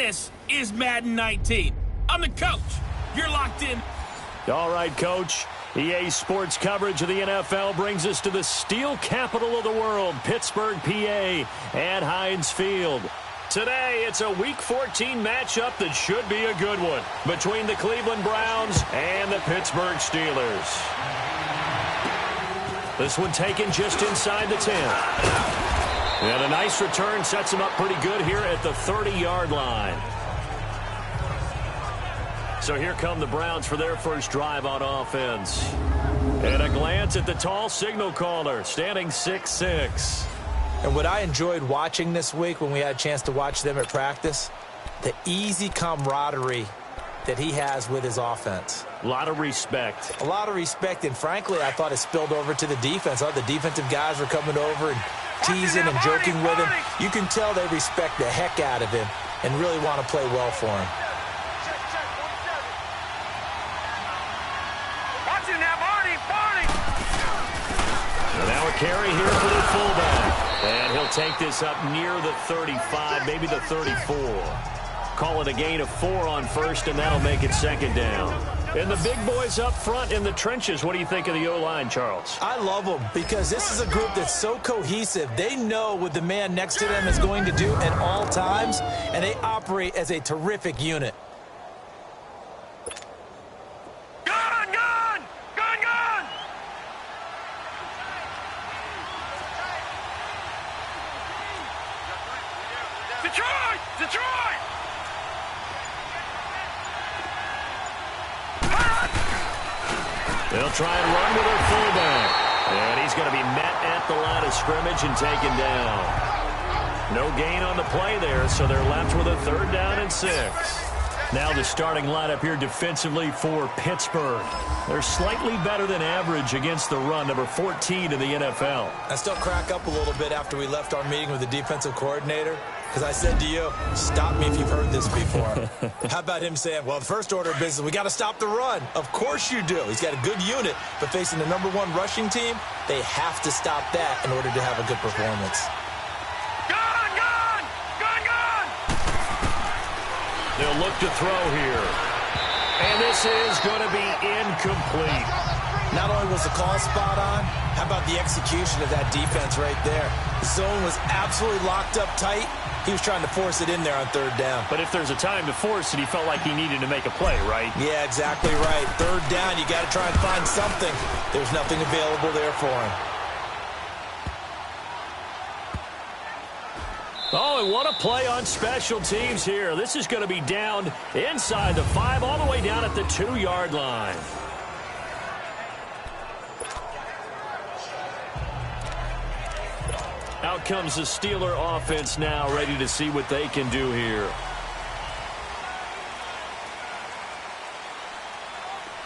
This is Madden 19. I'm the coach. You're locked in. All right, Coach. EA Sports coverage of the NFL brings us to the steel capital of the world, Pittsburgh, PA, at Heinz Field. Today, it's a Week 14 matchup that should be a good one between the Cleveland Browns and the Pittsburgh Steelers. This one taken just inside the 10. And a nice return sets him up pretty good here at the 30-yard line. So here come the Browns for their first drive on offense. And a glance at the tall signal caller, standing 6'6". And what I enjoyed watching this week when we had a chance to watch them at practice, the easy camaraderie that he has with his offense. A lot of respect. A lot of respect, and frankly, I thought it spilled over to the defense. All the defensive guys were coming over and teasing and joking with him. You can tell they respect the heck out of him and really want to play well for him. Now a carry here for the fullback. And he'll take this up near the 35, maybe the 34. Call it a gain of 4 on first, and that'll make it second down. And the big boys up front in the trenches. What do you think of the O-line, Charles? I love them because this is a group that's so cohesive. They know what the man next to them is going to do at all times, and they operate as a terrific unit. Detroit! They'll try and run with their fullback. And he's going to be met at the line of scrimmage and taken down. No gain on the play there, so they're left with a 3rd down and 6. Now the starting lineup here defensively for Pittsburgh. They're slightly better than average against the run, number 14 in the NFL. I still crack up a little bit after we left our meeting with the defensive coordinator. Because I said to you, stop me if you've heard this before. How about him saying, well, first order of business, we got to stop the run. Of course you do. He's got a good unit, but facing the #1 rushing team, they have to stop that in order to have a good performance. Gun! They'll look to throw here. And this is going to be incomplete. Not only was the call spot on, how about the execution of that defense right there? The zone was absolutely locked up tight. He was trying to force it in there on 3rd down. But if there's a time to force it, he felt like he needed to make a play, right? Yeah, exactly right. 3rd down, you got to try and find something. There's nothing available there for him. Oh, and what a play on special teams here. This is going to be down inside the 5, all the way down at the 2-yard line. Out comes the Steeler offense now, ready to see what they can do here.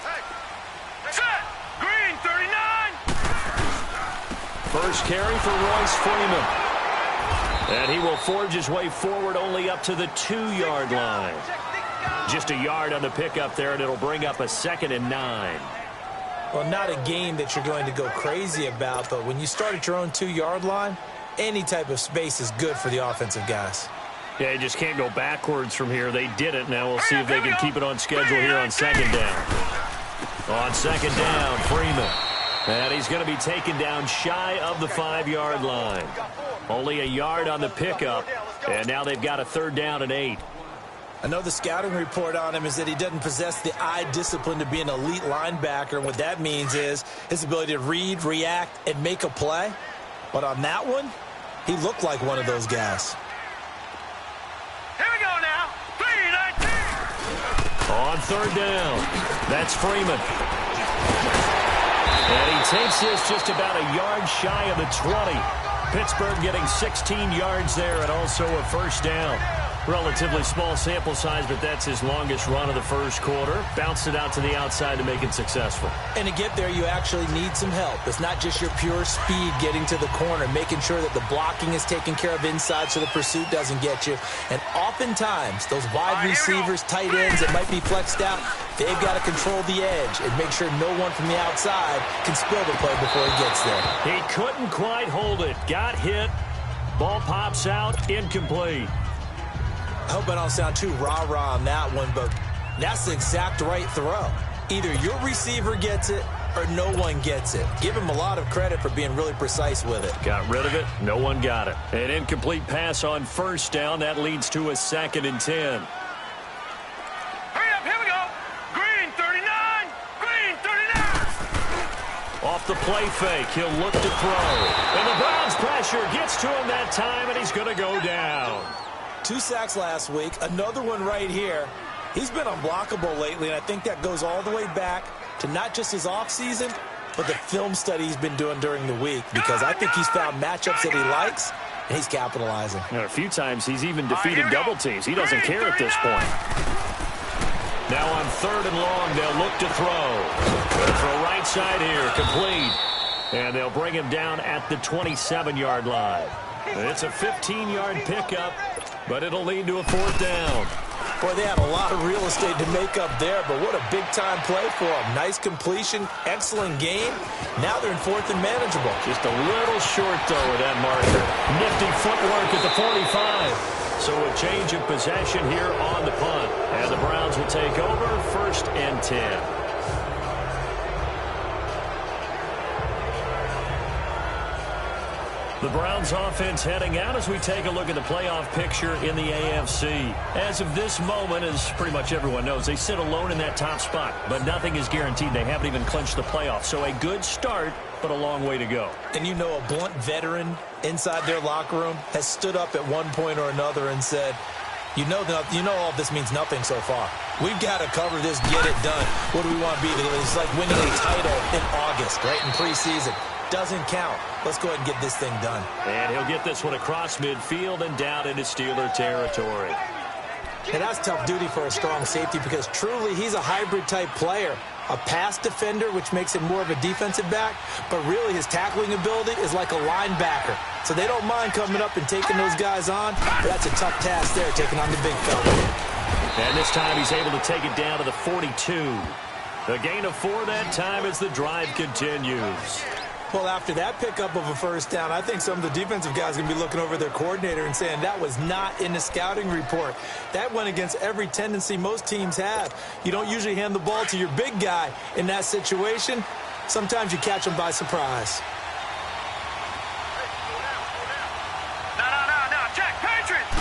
Set! Green, 39! First carry for Royce Freeman. And he will forge his way forward only up to the 2-yard line. Just a yard on the pickup there, and it'll bring up a 2nd and 9. Well, not a game that you're going to go crazy about, but when you start at your own 2-yard line, any type of space is good for the offensive guys. Yeah, you just can't go backwards from here. They did it. Now we'll see if they can keep it on schedule here on 2nd down. On 2nd down, Freeman. And he's going to be taken down shy of the 5-yard line. Only a yard on the pickup, and now they've got a 3rd down and 8. I know the scouting report on him is that he doesn't possess the eye discipline to be an elite linebacker, and what that means is his ability to read, react, and make a play. But on that one, he looked like one of those guys. Here we go now. 3-19. On 3rd down, that's Freeman. And he takes this just about a yard shy of the 20. Pittsburgh getting 16 yards there and also a 1st down. Relatively small sample size, but that's his longest run of the first quarter. Bounced it out to the outside to make it successful. And to get there, you actually need some help. It's not just your pure speed getting to the corner, making sure that the blocking is taken care of inside so the pursuit doesn't get you. And oftentimes, those wide receivers, tight ends that might be flexed out, they've got to control the edge and make sure no one from the outside can spill the play before he gets there. He couldn't quite hold it. Got hit. Ball pops out. Incomplete. I hope I don't sound too rah-rah on that one, but that's the exact right throw. Either your receiver gets it or no one gets it. Give him a lot of credit for being really precise with it. Got rid of it. No one got it. An incomplete pass on first down. That leads to a 2nd and 10. Hurry up, here we go. Green 39, green 39. Off the play fake, he'll look to throw. And the Browns pressure gets to him that time, and he's going to go down. 2 sacks last week, another one right here. He's been unblockable lately, and I think that goes all the way back to not just his offseason, but the film study he's been doing during the week, because I think he's found matchups that he likes, and he's capitalizing. And a few times he's even defeated double teams. He doesn't care at this point. Now on 3rd and long, they'll look to throw. Gonna throw right side here, complete. And they'll bring him down at the 27-yard line. It's a 15-yard pickup, but it'll lead to a 4th down. Boy, they had a lot of real estate to make up there, but what a big-time play for them. Nice completion, excellent game. Now they're in 4th and manageable. Just a little short, though, of that marker. Nifty footwork at the 45. So a change of possession here on the punt. And the Browns will take over 1st and 10. The Browns offense heading out as we take a look at the playoff picture in the AFC. As of this moment, as pretty much everyone knows, they sit alone in that top spot, but nothing is guaranteed. They haven't even clinched the playoffs. So a good start, but a long way to go. And you know, a blunt veteran inside their locker room has stood up at one point or another and said, you know all of this means nothing so far. We've got to cover this, get it done. What do we want to be? It's like winning a title in August, right, in preseason. Doesn't count. Let's go ahead and get this thing done. And he'll get this one across midfield and down into Steeler territory. And that's tough duty for a strong safety, because truly he's a hybrid type player. A pass defender, which makes him more of a defensive back, but really his tackling ability is like a linebacker. So they don't mind coming up and taking those guys on, but that's a tough task there, taking on the big fella. And this time he's able to take it down to the 42. A gain of 4 that time as the drive continues. Well, after that pickup of a 1st down, I think some of the defensive guys are going to be looking over their coordinator and saying that was not in the scouting report. That went against every tendency most teams have. You don't usually hand the ball to your big guy in that situation. Sometimes you catch them by surprise. No, check, Patriots!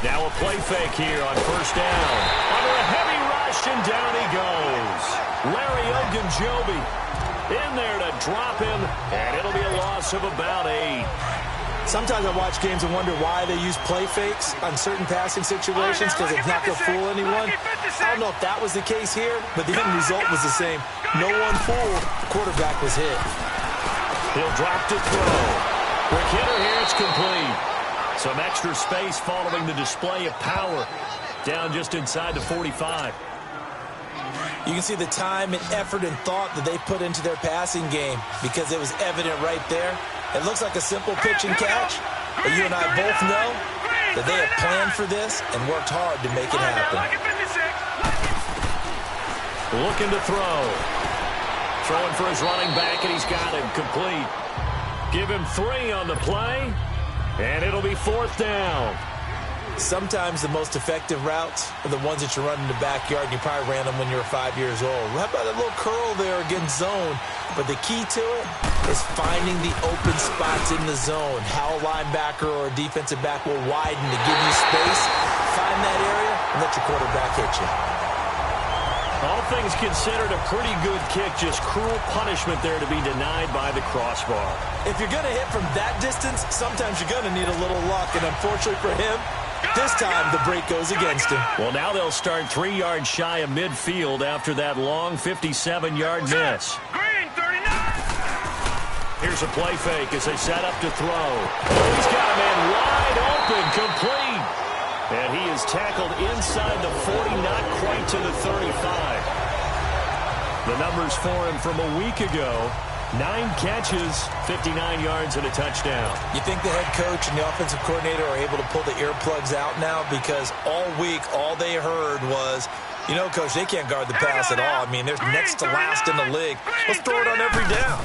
Now a play fake here on 1st down. Under a heavy rush, and down he goes. Larry Ogunjobi in there to drop him, and it'll be a loss of about 8. Sometimes I watch games and wonder why they use play fakes on certain passing situations, because it's not going to fool anyone. I don't know if that was the case here, but the end result was the same. No one fooled. The quarterback was hit. He'll drop to throw. Quick hitter here, it's complete. Some extra space following the display of power. Down just inside the 45. You can see the time and effort and thought that they put into their passing game, because it was evident right there. It looks like a simple pitch and catch, but you and I both know that they have planned for this and worked hard to make it happen. Looking to throw. Throwing for his running back, and he's got him complete. Give him 3 on the play, and it'll be 4th down. Sometimes the most effective routes are the ones that you run in the backyard, and you probably ran them when you were 5 years old. How about a little curl there against zone? But the key to it is finding the open spots in the zone. How a linebacker or a defensive back will widen to give you space. Find that area and let your quarterback hit you. All things considered, a pretty good kick. Just cruel punishment there to be denied by the crossbar. If you're going to hit from that distance, sometimes you're going to need a little luck. And unfortunately for him, this time the break goes against him. Well, now they'll start 3 yards shy of midfield after that long 57-yard miss. Green 39. Here's a play fake as they set up to throw. Oh, he's got a man wide open, complete. And he is tackled inside the 40, not quite to the 35. The numbers for him from a week ago: 9 catches, 59 yards, and a touchdown. You think the head coach and the offensive coordinator are able to pull the earplugs out now? Because all week, all they heard was, you know, Coach, they can't guard the pass at all. I mean, they're next to last in the league. Let's throw it on every down.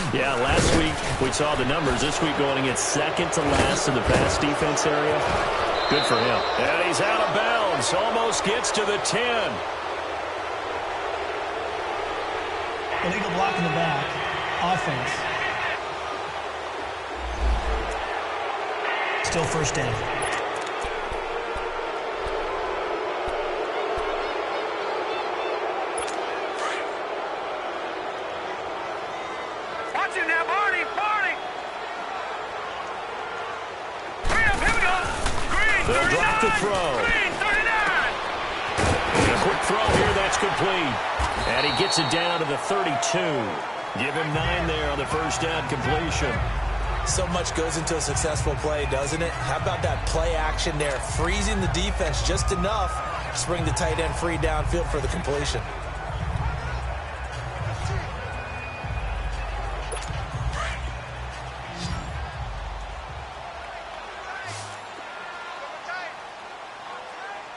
Yeah, last week we saw the numbers. This week going against second to last in the pass defense area. Good for him. And he's out of bounds. Almost gets to the 10. Illegal block in the back. Offense. Still first down. Watch it now, Barney! Barney! Here we go! Green, They'll 39! drop the throw. Green, 39! A quick throw here. That's complete. And he gets it down to the 32. Give him 9 there on the first down completion. So much goes into a successful play, doesn't it? How about that play action there? Freezing the defense just enough to bring the tight end free downfield for the completion.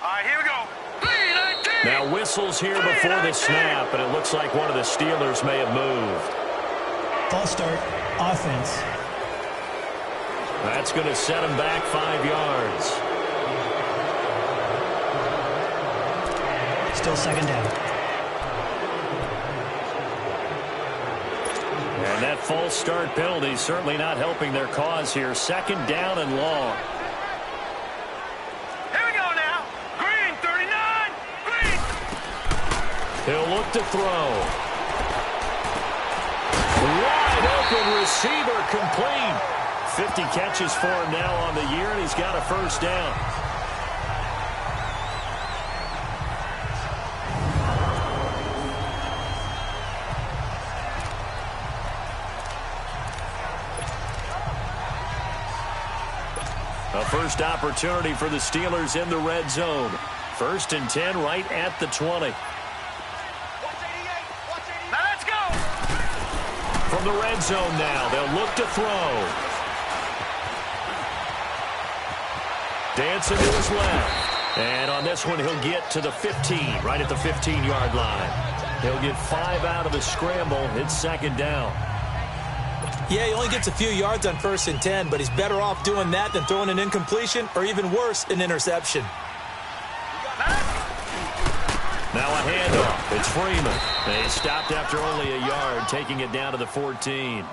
All right, here we go. Now whistles here before the snap, and it looks like one of the Steelers may have moved. False start. Offense. That's going to set him back 5 yards. Still second down. And that false start penalty certainly not helping their cause here. Second down and long. Here we go now. Green, 39! Green! He'll look to throw. Wide open receiver complete. 50 catches for him now on the year, and he's got a first down. A first opportunity for the Steelers in the red zone. 1st and 10 right at the 20. Now let's go! From the red zone now, they'll look to throw. Dancing to his left. And on this one, he'll get to the 15, right at the 15-yard line. He'll get 5 out of the scramble. It's second down. Yeah, he only gets a few yards on 1st and 10, but he's better off doing that than throwing an incompletion or even worse, an interception. Now a handoff. It's Freeman. They stopped after only a yard, taking it down to the 14.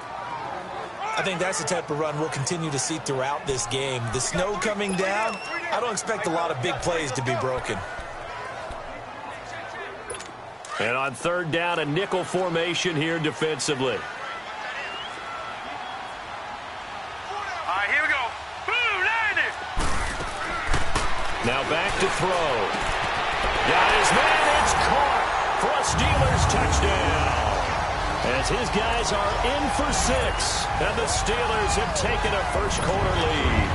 I think that's the type of run we'll continue to see throughout this game. The snow coming down, I don't expect a lot of big plays to be broken. And on 3rd down, a nickel formation here defensively. All right, here we go. Boom, landed! Now back to throw. Got his man. It's caught for a Steelers touchdown. As his guys are in for 6. And the Steelers have taken a first-quarter lead.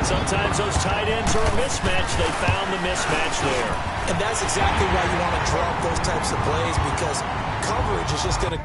Sometimes those tight ends are a mismatch. They found the mismatch there. And that's exactly why you want to drop those types of plays, because coverage is just going to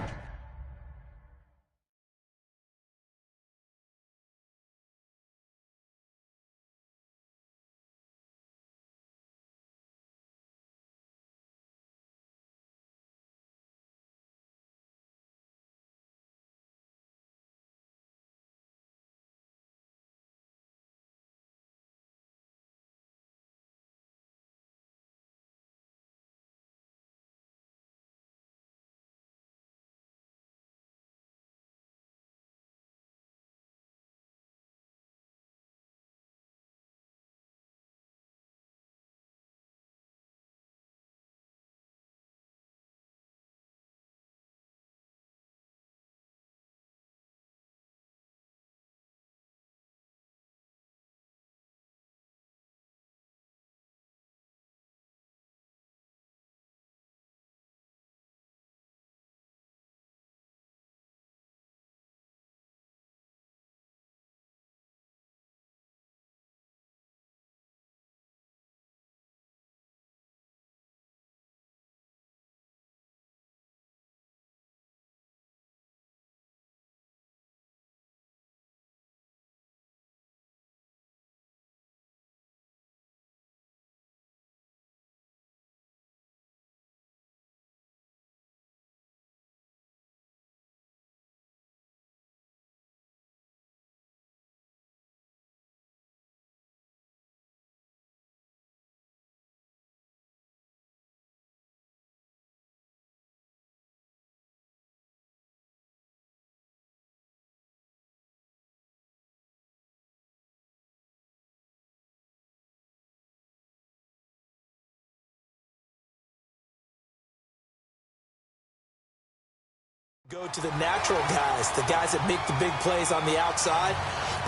Go to the natural guys, the guys that make the big plays on the outside.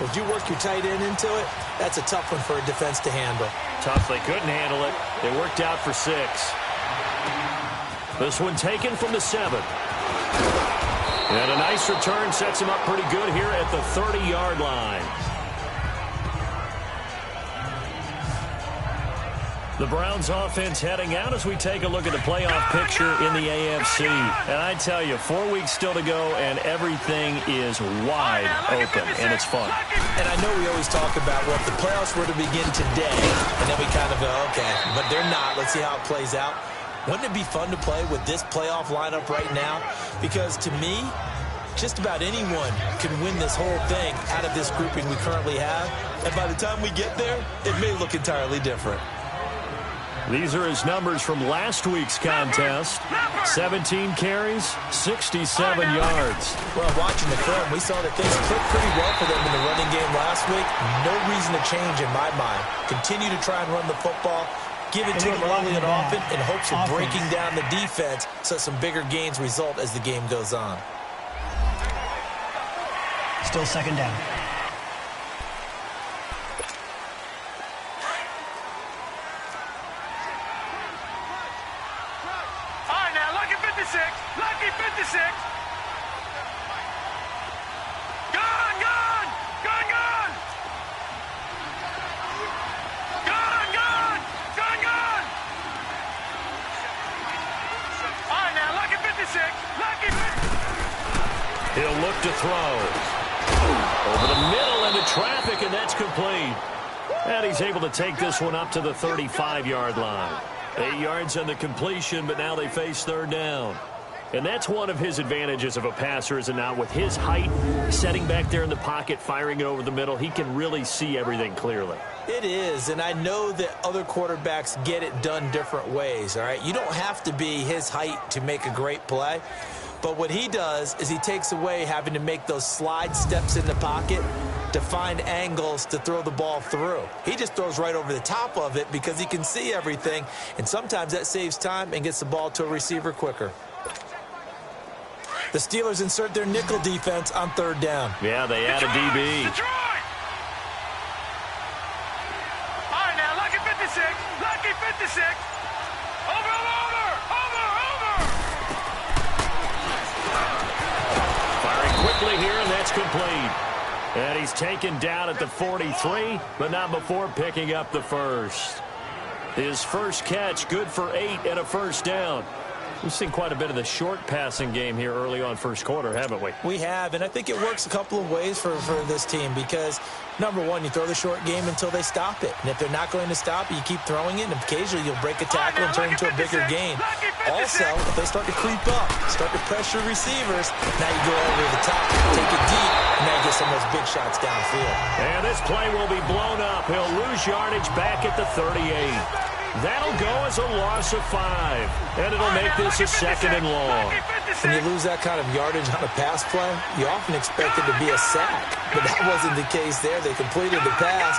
Would you work your tight end into it? That's a tough one for a defense to handle. Tough, they couldn't handle it. It worked out for 6. This one taken from the 7. And a nice return sets him up pretty good here at the 30-yard line. The Browns offense heading out as we take a look at the playoff picture in the AFC. And I tell you, 4 weeks still to go, and everything is wide open, and it's fun. And I know we always talk about, well, if the playoffs were to begin today, and then we kind of go, okay, but they're not. Let's see how it plays out. Wouldn't it be fun to play with this playoff lineup right now? Because to me, just about anyone can win this whole thing out of this grouping we currently have. And by the time we get there, it may look entirely different. These are his numbers from last week's contest. 17 carries, 67 yards. Well, watching the film, we saw that things clicked pretty well for them in the running game last week. No reason to change in my mind. Continue to try and run the football, give it to them early and often in hopes of breaking down the defense so some bigger gains result as the game goes on. Still second down. Lucky 56. Gone. All right, now, Lucky 56. He'll look to throw. Over the middle into traffic, and that's complete. And he's able to take this one up to the 35-yard line. 8 yards on the completion, but now they face third down. And that's one of his advantages of a passer, is it not? With his height, setting back there in the pocket, firing it over the middle, he can really see everything clearly. It is, and I know that other quarterbacks get it done different ways, all right? You don't have to be his height to make a great play. But what he does is he takes away having to make those slide steps in the pocket to find angles to throw the ball through. He just throws right over the top of it because he can see everything, and sometimes that saves time and gets the ball to a receiver quicker. The Steelers insert their nickel defense on third down. Yeah, they add a DB. Detroit! All right, now, Lucky 56. Lucky 56. Over. Firing quickly here, and that's complete. And he's taken down at the 43, but not before picking up the first. His first catch, good for 8 and a first down. We've seen quite a bit of the short passing game here early on first quarter, haven't we? We have, and I think it works a couple of ways for this team because, number one, you throw the short game until they stop it. And if they're not going to stop it, you keep throwing it, and occasionally you'll break a tackle and turn into a bigger gain. Also, if they start to creep up, start to pressure receivers, now you go over the top, take it deep, and now you get some of those big shots downfield. And this play will be blown up. He'll lose yardage back at the 38. That'll go as a loss of 5, and it'll make this a second and long. When you lose that kind of yardage on a pass play, you often expect it to be a sack, but that wasn't the case there. They completed the pass.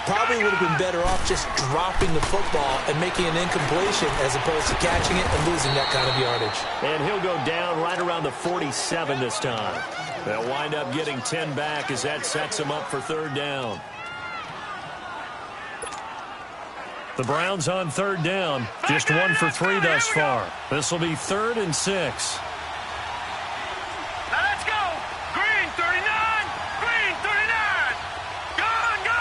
Probably would have been better off just dropping the football and making an incompletion as opposed to catching it and losing that kind of yardage. And he'll go down right around the 47 this time. They'll wind up getting 10 back as that sets him up for third down. The Browns on third down, just 1 for 3 thus far. This will be 3rd and 6. Now let's go. Green 39. Green 39. Gone.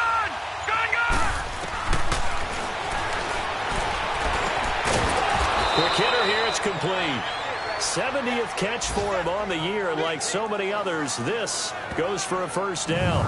Quick hitter here, it's complete. 70th catch for him on the year, and like so many others, this goes for a first down.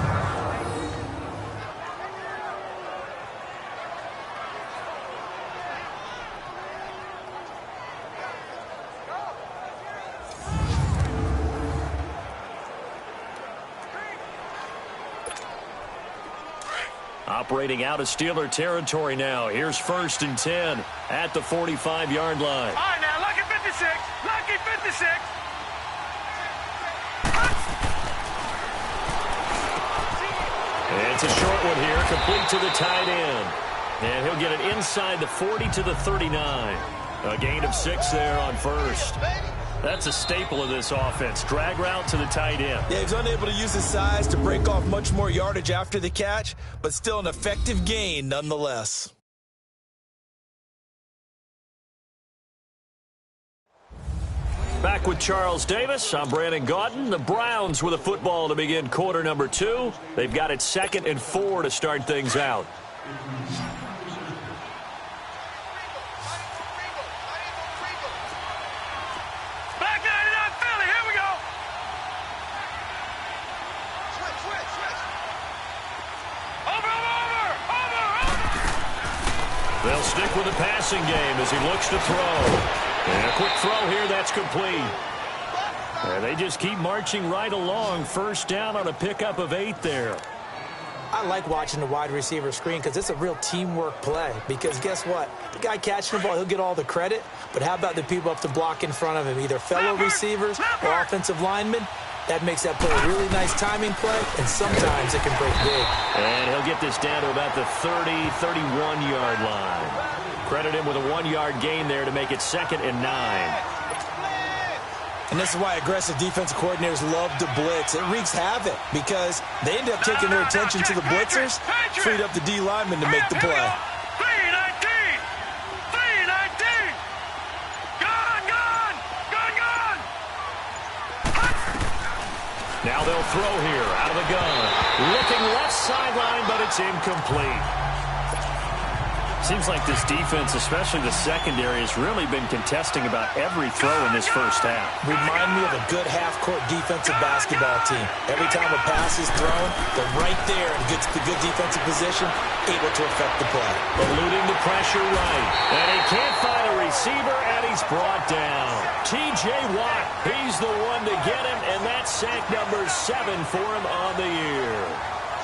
Operating out of Steeler territory now. Here's 1st and 10 at the 45-yard line. All right, now, Lucky 56. Lucky 56. It's a short one here, complete to the tight end. And he'll get it inside the 40 to the 39. A gain of 6 there on first. That's a staple of this offense. Drag route to the tight end. Yeah, he's unable to use his size to break off much more yardage after the catch, but still an effective gain nonetheless. Back with Charles Davis. I'm Brandon Gaudin. The Browns with a football to begin quarter number 2. They've got it 2nd and 4 to start things out. Back 99 Philly, here we go. Over. They'll stick with the passing game as he looks to throw. And a quick throw here, that's complete. And they just keep marching right along. First down on a pickup of 8 there. I like watching the wide receiver screen because it's a real teamwork play. Because guess what? The guy catching the ball, he'll get all the credit. But how about the people up to block in front of him, either fellow receivers or offensive linemen? That makes that play a really nice timing play, and sometimes it can break big. And he'll get this down to about the 30, 31-yard line. Credit him with a 1-yard gain there to make it 2nd and 9. And this is why aggressive defensive coordinators love to blitz. It wreaks havoc because they end up taking their attention to the blitzers, freed up the D lineman to make the play. 319! 319! Gone! Now they'll throw here out of the gun. Looking left sideline, but it's incomplete. Seems like this defense, especially the secondary, has really been contesting about every throw in this first half. Remind me of a good half-court defensive basketball team. Every time a pass is thrown, they're right there and gets the good defensive position, able to affect the play. Eluding the pressure right. And he can't find a receiver, and he's brought down. T.J. Watt, he's the one to get him, and that's sack number 7 for him on the year.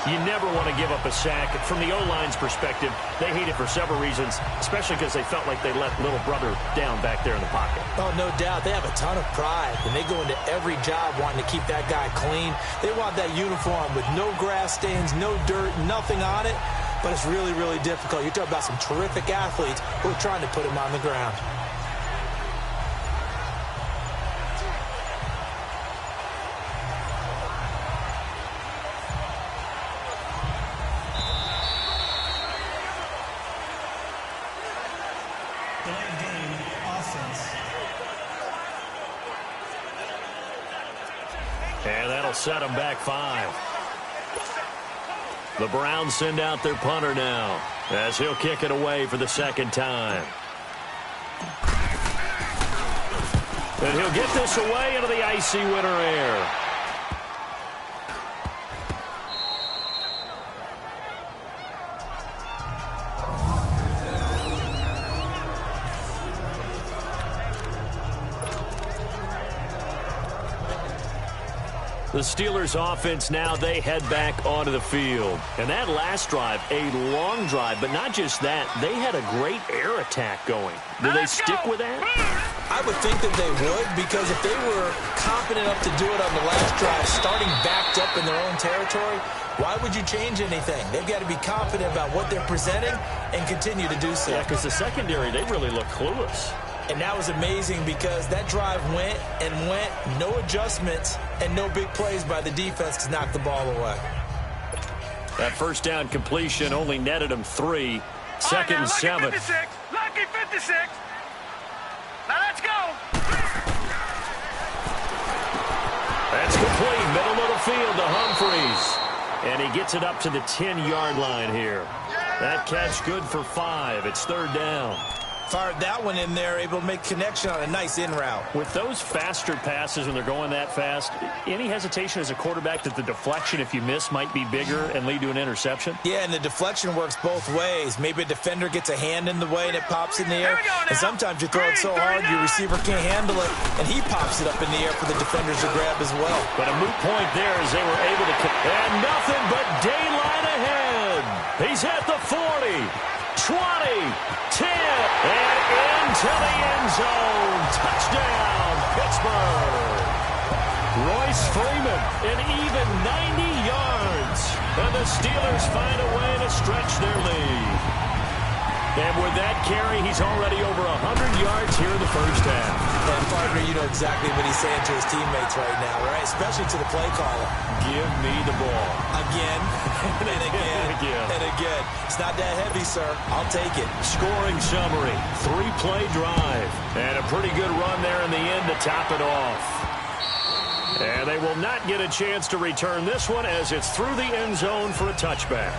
You never want to give up a sack. From the O-line's perspective, they hate it for several reasons, especially because they felt like they let little brother down back there in the pocket. Oh, no doubt. They have a ton of pride, and they go into every job wanting to keep that guy clean. They want that uniform with no grass stains, no dirt, nothing on it, but it's really, really difficult. You're talking about some terrific athletes who are trying to put him on the ground. And that'll set them back 5. The Browns send out their punter now as he'll kick it away for the 2nd time. And he'll get this away into the icy winter air. The Steelers offense now, they head back onto the field. And that last drive, a long drive, but not just that, they had a great air attack going. Do they stick with that? I would think that they would, because if they were confident enough to do it on the last drive, starting backed up in their own territory, why would you change anything? They've got to be confident about what they're presenting and continue to do so. Yeah, because the secondary, they really look clueless. And that was amazing because that drive went and went, no adjustments, and no big plays by the defense to knock the ball away. That first down completion only netted them 3. 2nd and 7. Lucky 56. Lucky 56. Now let's go. That's complete. Middle of the field to Humphreys. And he gets it up to the 10-yard line here. That catch good for 5. It's 3rd down. Fired that one in there, able to make connection on a nice in route. With those faster passes when they're going that fast, any hesitation as a quarterback that the deflection, if you miss, might be bigger and lead to an interception? Yeah, and the deflection works both ways. Maybe a defender gets a hand in the way and it pops in the air. And sometimes you throw it so hard your receiver can't handle it, and he pops it up in the air for the defenders to grab as well. But a moot point there as they were able to... And nothing but daylight ahead. He's at the 40. 20, 10, and into the end zone. Touchdown, Pittsburgh. Royce Freeman, an even 90 yards. And the Steelers find a way to stretch their lead. And with that carry, he's already over 100 yards here in the first half. And corner, you know exactly what he's saying to his teammates right now, right? Especially to the play caller. Give me the ball. Again, and again, and again. It's not that heavy, sir. I'll take it. Scoring summary, 3-play drive. And a pretty good run there in the end to top it off. And they will not get a chance to return this one as it's through the end zone for a touchback.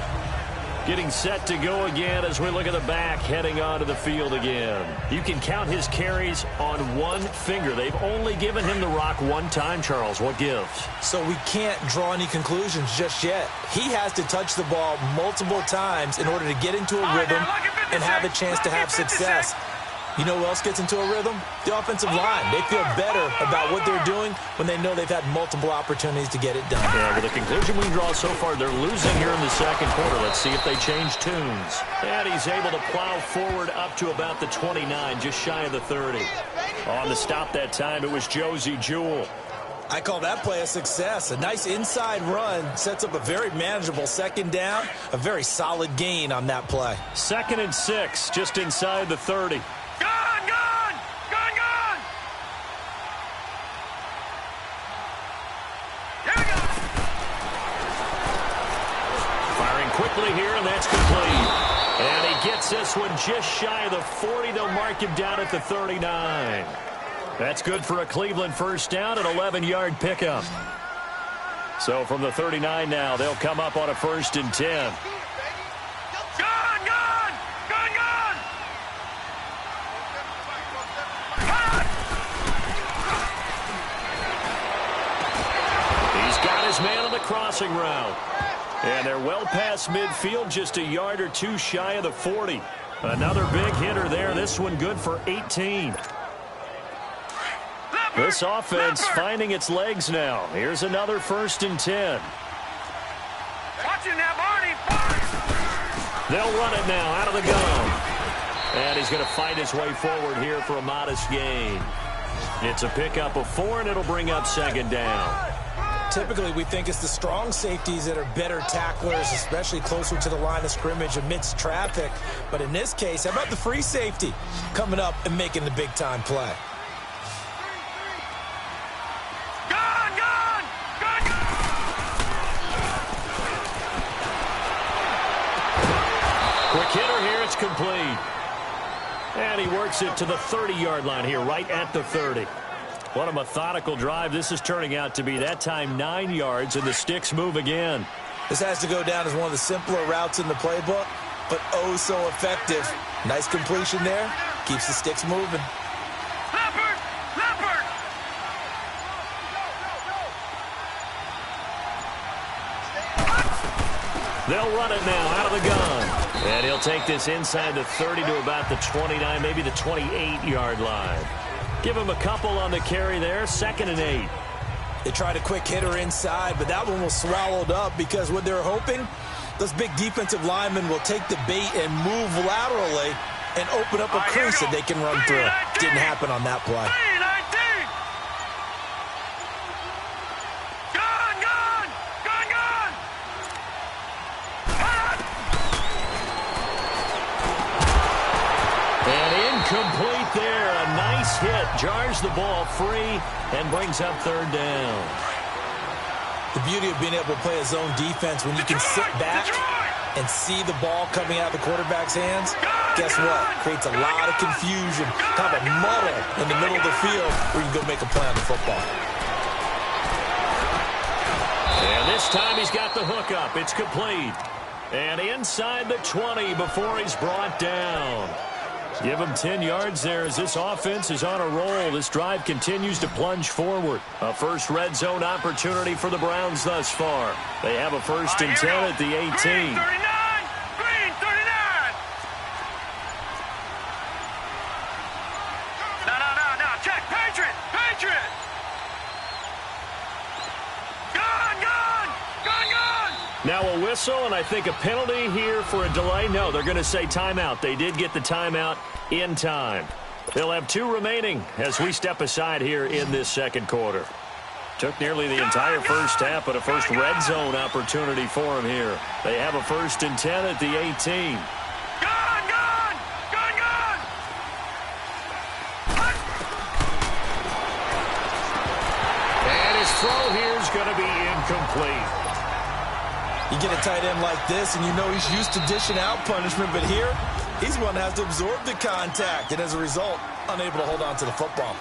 Getting set to go again as we look at the back heading onto the field again. You can count his carries on one finger. They've only given him the rock one time, Charles. What gives? So we can't draw any conclusions just yet. He has to touch the ball multiple times in order to get into a rhythm and have a chance to have success. You know who else gets into a rhythm? The offensive line. They feel better about what they're doing when they know they've had multiple opportunities to get it done. Yeah, well, the conclusion we draw so far, they're losing here in the second quarter. Let's see if they change tunes. And he's able to plow forward up to about the 29, just shy of the 30. On the stop that time, it was Josie Jewell. I call that play a success. A nice inside run sets up a very manageable second down, a very solid gain on that play. 2nd and 6, just inside the 30. Quickly here, and that's complete. And he gets this one just shy of the 40. They'll mark him down at the 39. That's good for a Cleveland first down, an 11-yard pickup. So from the 39 now, they'll come up on a 1st and 10. He's got his man on the crossing route. And they're well past midfield, just a yard or two shy of the 40. Another big hitter there. This one good for 18. This offense finding its legs now. Here's another 1st and 10. Watching that, Marty. They'll run it now out of the gun. And he's going to fight his way forward here for a modest gain. It's a pickup of 4, and it'll bring up 2nd down. Typically, we think it's the strong safeties that are better tacklers, especially closer to the line of scrimmage amidst traffic. But in this case, how about the free safety coming up and making the big-time play? Quick hitter here, it's complete. And he works it to the 30-yard line here, right at the 30. What a methodical drive this is turning out to be. That time 9 yards, and the sticks move again. This has to go down as one of the simpler routes in the playbook, but oh so effective. Nice completion there. Keeps the sticks moving. Leopard! They'll run it now out of the gun. And he'll take this inside the 30 to about the 29, maybe the 28-yard line. Give him a couple on the carry there. 2nd and 8. They tried a quick hitter inside, but that one was swallowed up because what they're hoping, those big defensive linemen will take the bait and move laterally and open up a crease that they can run through. Didn't happen on that play. Complete there. A nice hit. Jars the ball free and brings up 3rd down. The beauty of being able to play a zone defense when you can sit back and see the ball coming out of the quarterback's hands, guess what? Creates a lot of confusion, kind of a muddle in the middle of the field where you can go make a play on the football. And this time he's got the hook up. It's complete. And inside the 20 before he's brought down. Give him 10 yards there as this offense is on a roll. This drive continues to plunge forward. A first red zone opportunity for the Browns thus far. They have a 1st and 10 at the 18. Green 39! Green 39! No. Check. Patriot! Gun! Now a whistle, and I think a penalty here for a delay. No, they're going to say timeout. They did get the timeout in time. They'll have 2 remaining as we step aside here in this second quarter. Took nearly the entire first half, but a first red zone opportunity for them here. They have a 1st and 10 at the 18. throw here is going to be incomplete. You get a tight end like this, and you know he's used to dishing out punishment, but here, he's one that has to absorb the contact, and as a result, unable to hold on to the football.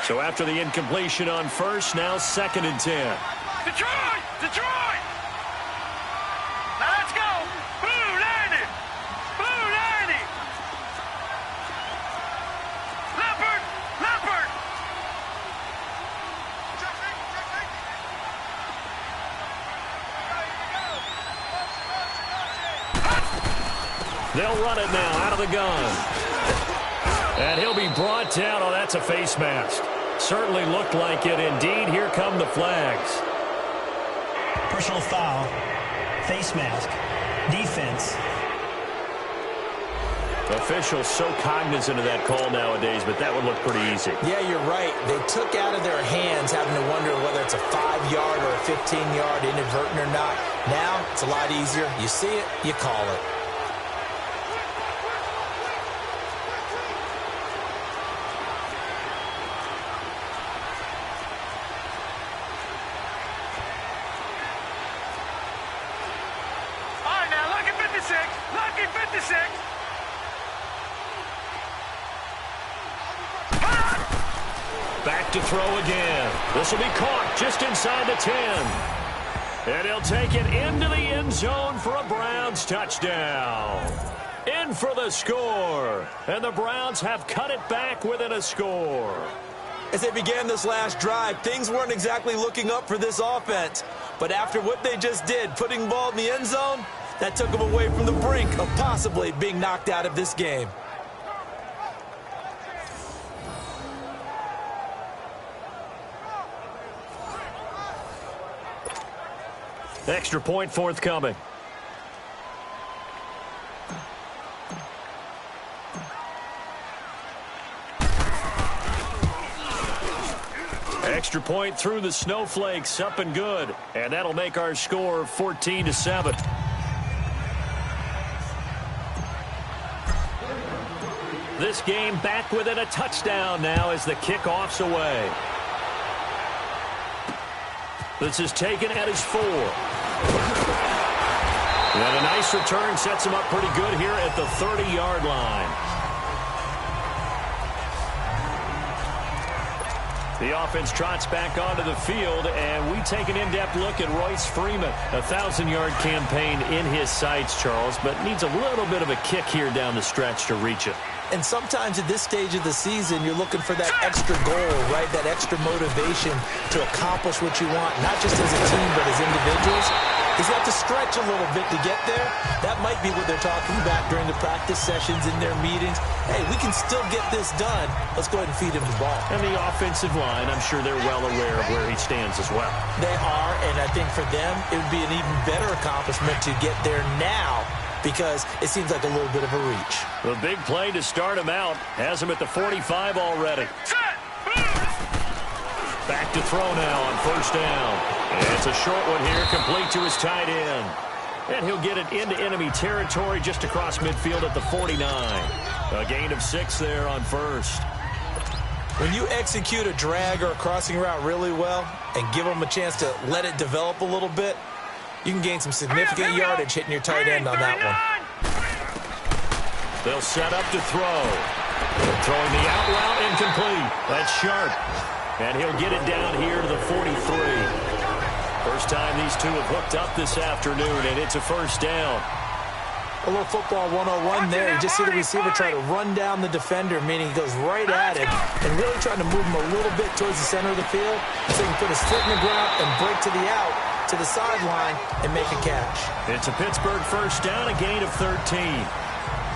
So after the incompletion on first, now 2nd and 10. Detroit! Detroit! Now let's go! Blue 90! Blue 90! Leopard! Leopard! They'll run it now out of the gun. And he'll be brought down. Oh, that's a face mask. Certainly looked like it. Indeed, here come the flags. Personal foul, face mask, defense. Officials so cognizant of that call nowadays, but that would look pretty easy. Yeah, you're right. They took out of their hands having to wonder whether it's a 5-yard or a 15-yard inadvertent or not. Now, it's a lot easier. You see it, you call it. Lucky 56. Back to throw again. This will be caught just inside the 10. And he'll take it into the end zone for a Browns touchdown. In for the score. And the Browns have cut it back within a score. As they began this last drive, things weren't exactly looking up for this offense. But after what they just did, putting the ball in the end zone, that took them away from the brink of possibly being knocked out of this game. Extra point forthcoming. Extra point through the snowflakes, up and good. And that'll make our score 14-7. This game back within a touchdown now as the kickoff's away. This is taken at his 4. And a nice return sets him up pretty good here at the 30-yard line. The offense trots back onto the field, and we take an in-depth look at Royce Freeman. A 1,000-yard campaign in his sights, Charles, but needs a little bit of a kick here down the stretch to reach it. And sometimes at this stage of the season, you're looking for that extra goal, right? That extra motivation to accomplish what you want, not just as a team, but as individuals. He's got to stretch a little bit to get there. That might be what they're talking about during the practice sessions, in their meetings. Hey, we can still get this done. Let's go ahead and feed him the ball. And the offensive line, I'm sure they're well aware of where he stands as well. They are, and I think for them, it would be an even better accomplishment to get there now, because it seems like a little bit of a reach. The big play to start him out has him at the 45 already. Back to throw now on first down. And it's a short one here, complete to his tight end. And he'll get it into enemy territory just across midfield at the 49. A gain of 6 there on first. When you execute a drag or a crossing route really well and give them a chance to let it develop a little bit, you can gain some significant yardage hitting your tight end on that one. They'll set up to throw. Throwing the out route incomplete. That's sharp. And he'll get it down here to the 43. First time these two have hooked up this afternoon, and it's a first down. A little football 101 there. You just see the receiver try to run down the defender, meaning he goes right at him and really trying to move him a little bit towards the center of the field so he can put his foot in the ground and break to the out, to the sideline, and make a catch. It's a Pittsburgh first down, a gain of 13.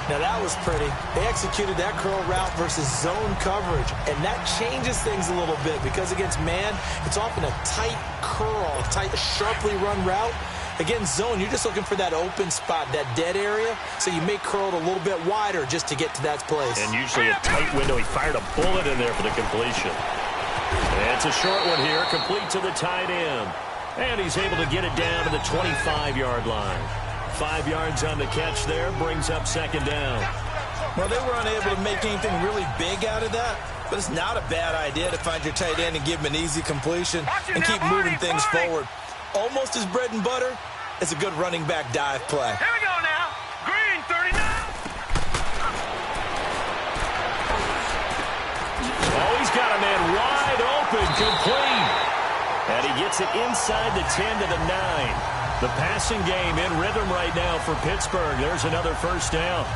Now that was pretty. They executed that curl route versus zone coverage, and that changes things a little bit because against man, it's often a tight curl, a sharply run route. Against zone, you're just looking for that open spot, that dead area, so you may curl it a little bit wider just to get to that place. And usually a tight window. He fired a bullet in there for the completion. And it's a short one here, complete to the tight end. And he's able to get it down to the 25-yard line. 5 yards on the catch there, brings up second down. Well, they were unable to make anything really big out of that, but it's not a bad idea to find your tight end and give him an easy completion and keep moving things forward. Almost his bread and butter is a good running back dive play. Here we go now. Green, 39. Oh, he's got a man wide open, complete. And he gets it inside the 10 to the 9. The passing game in rhythm right now for Pittsburgh. There's another first down.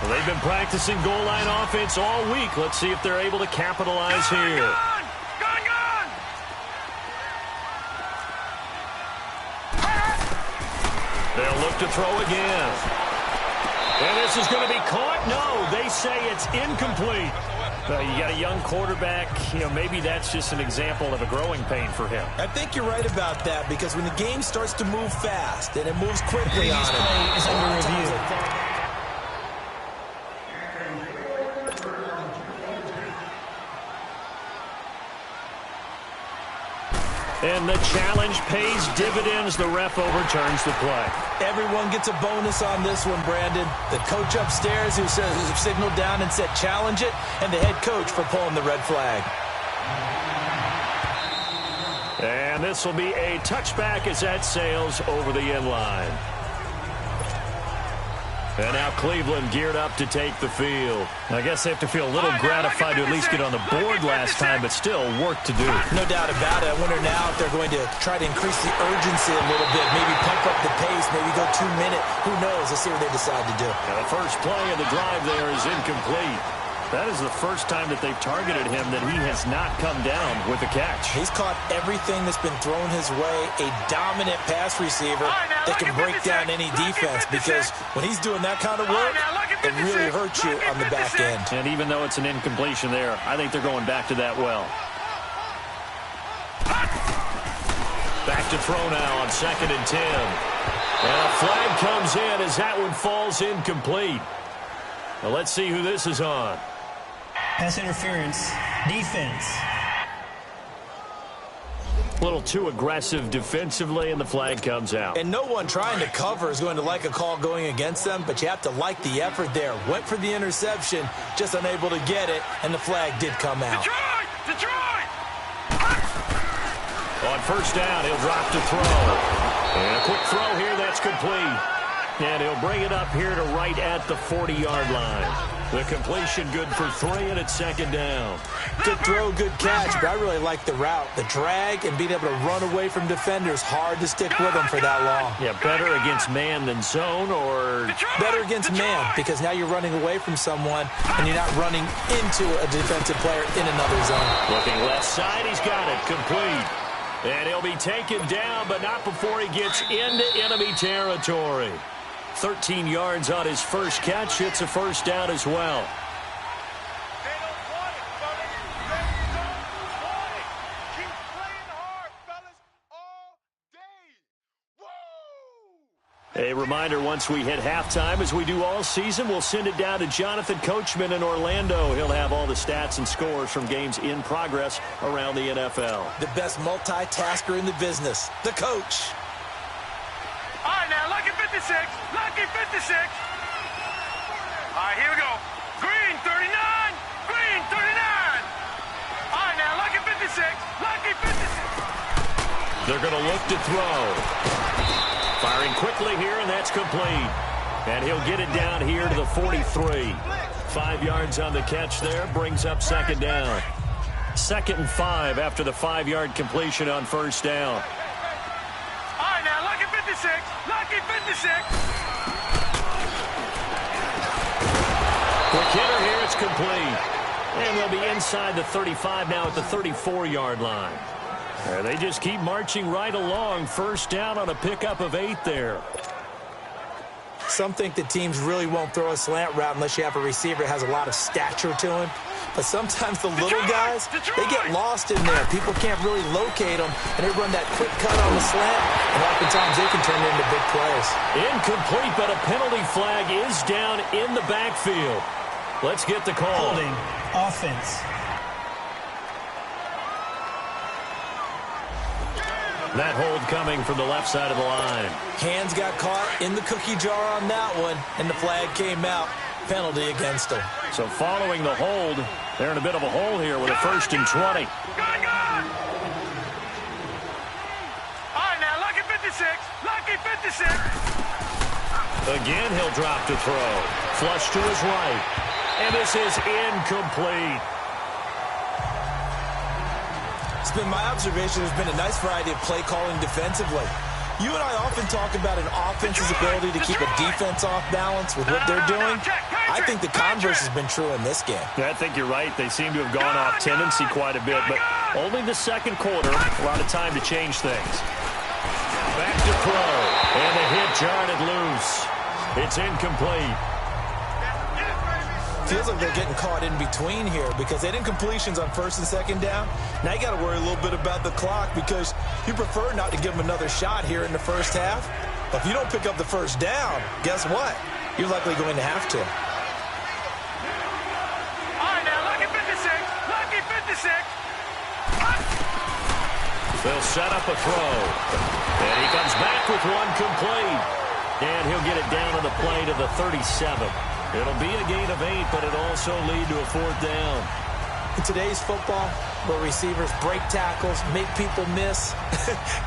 Well, they've been practicing goal line offense all week. Let's see if they're able to capitalize here. Gone! They'll look to throw again. And this is going to be caught. No, they say it's incomplete. You got a young quarterback. Maybe that's just an example of a growing pain for him. I think you're right about that, because when the game starts to move fast and it moves quickly on him, play is under review. And the challenge pays dividends. The ref overturns the play. Everyone gets a bonus on this one, Brandon. The coach upstairs who signaled down and said challenge it, and the head coach for pulling the red flag. And this will be a touchback as that sails over the end line. And now Cleveland geared up to take the field. I guess they have to feel a little gratified to at least get on the board last time, but still work to do. No doubt about it. I wonder now if they're going to try to increase the urgency a little bit, maybe pump up the pace, maybe go 2 minute. Who knows? Let's see what they decide to do. Now the first play of the drive there is incomplete. That is the first time that they've targeted him that he has not come down with a catch. He's caught everything that's been thrown his way. A dominant pass receiver that can break down any defense, because when he's doing that kind of work, it really hurts you on the back end. And even though it's an incompletion there, I think they're going back to that well. Back to throw now on 2nd and 10. And a flag comes in as that one falls incomplete. Well, let's see who this is on. Pass interference. Defense. A little too aggressive defensively, and the flag comes out. And no one trying to cover is going to like a call going against them, but you have to like the effort there. Went for the interception, just unable to get it, and the flag did come out. Detroit! On first down, he'll drop to throw. And a quick throw here, that's complete. And he'll bring it up here to right at the 40-yard line. The completion good for 3, and it's 2nd down. Good throw, good catch, but I really like the route. The drag and being able to run away from defenders, hard to stick with them for that long. Yeah, better against man than zone, or better against man, because now you're running away from someone and you're not running into a defensive player in another zone. Looking left side, he's got it, complete. And he'll be taken down, but not before he gets into enemy territory. 13 yards on his first catch. It's a first down as well. A reminder, once we hit halftime, as we do all season, we'll send it down to Jonathan Coachman in Orlando. He'll have all the stats and scores from games in progress around the NFL. The best multitasker in the business, the coach. All right, now, lucky 56. Lucky 56. All right, here we go. Green, 39. Green, 39. All right, now, lucky 56. Lucky 56. They're going to look to throw. Firing quickly here, and that's complete. And he'll get it down here to the 43. 5 yards on the catch there, brings up 2nd down. 2nd and 5 after the 5-yard completion on first down. All right, now, lucky 56. Lucky 56. Quick hitter here, it's complete. And they'll be inside the 35 now at the 34-yard line. They just keep marching right along. First down on a pickup of 8 there. Some think that teams really won't throw a slant route unless you have a receiver that has a lot of stature to him. But sometimes the little guys, they get lost in there. People can't really locate them, and they run that quick cut on the slant, and oftentimes they can turn it into big plays. Incomplete, but a penalty flag is down in the backfield. Let's get the call. Holding. Offense. That hold coming from the left side of the line. Hands got caught in the cookie jar on that one, and the flag came out. Penalty against them. So following the hold, they're in a bit of a hole here with a 1st and 20. Gone! All right, now, lucky 56. Lucky 56. Again, he'll drop to throw. Flush to his right. And this is incomplete. It's been my observation there's been a nice variety of play calling defensively. You and I often talk about an offense's ability to keep a defense off balance with what they're doing. I think the converse has been true in this game. I think you're right. They seem to have gone off tendency quite a bit, but only the second quarter. A lot of time to change things. Back to throw. And the hit jarred it loose. It's incomplete. Feels like they're getting caught in between here because they did incompletions on 1st and 2nd down. Now you got to worry a little bit about the clock because you prefer not to give them another shot here in the first half. But if you don't pick up the 1st down, guess what? You're likely going to have to. All right, now, lucky 56. Lucky 56. They'll set up a throw. And he comes back with one complete. And he'll get it down on the play to the 37. It'll be a gain of 8, but it'll also lead to a 4th down. In today's football, where receivers break tackles, make people miss,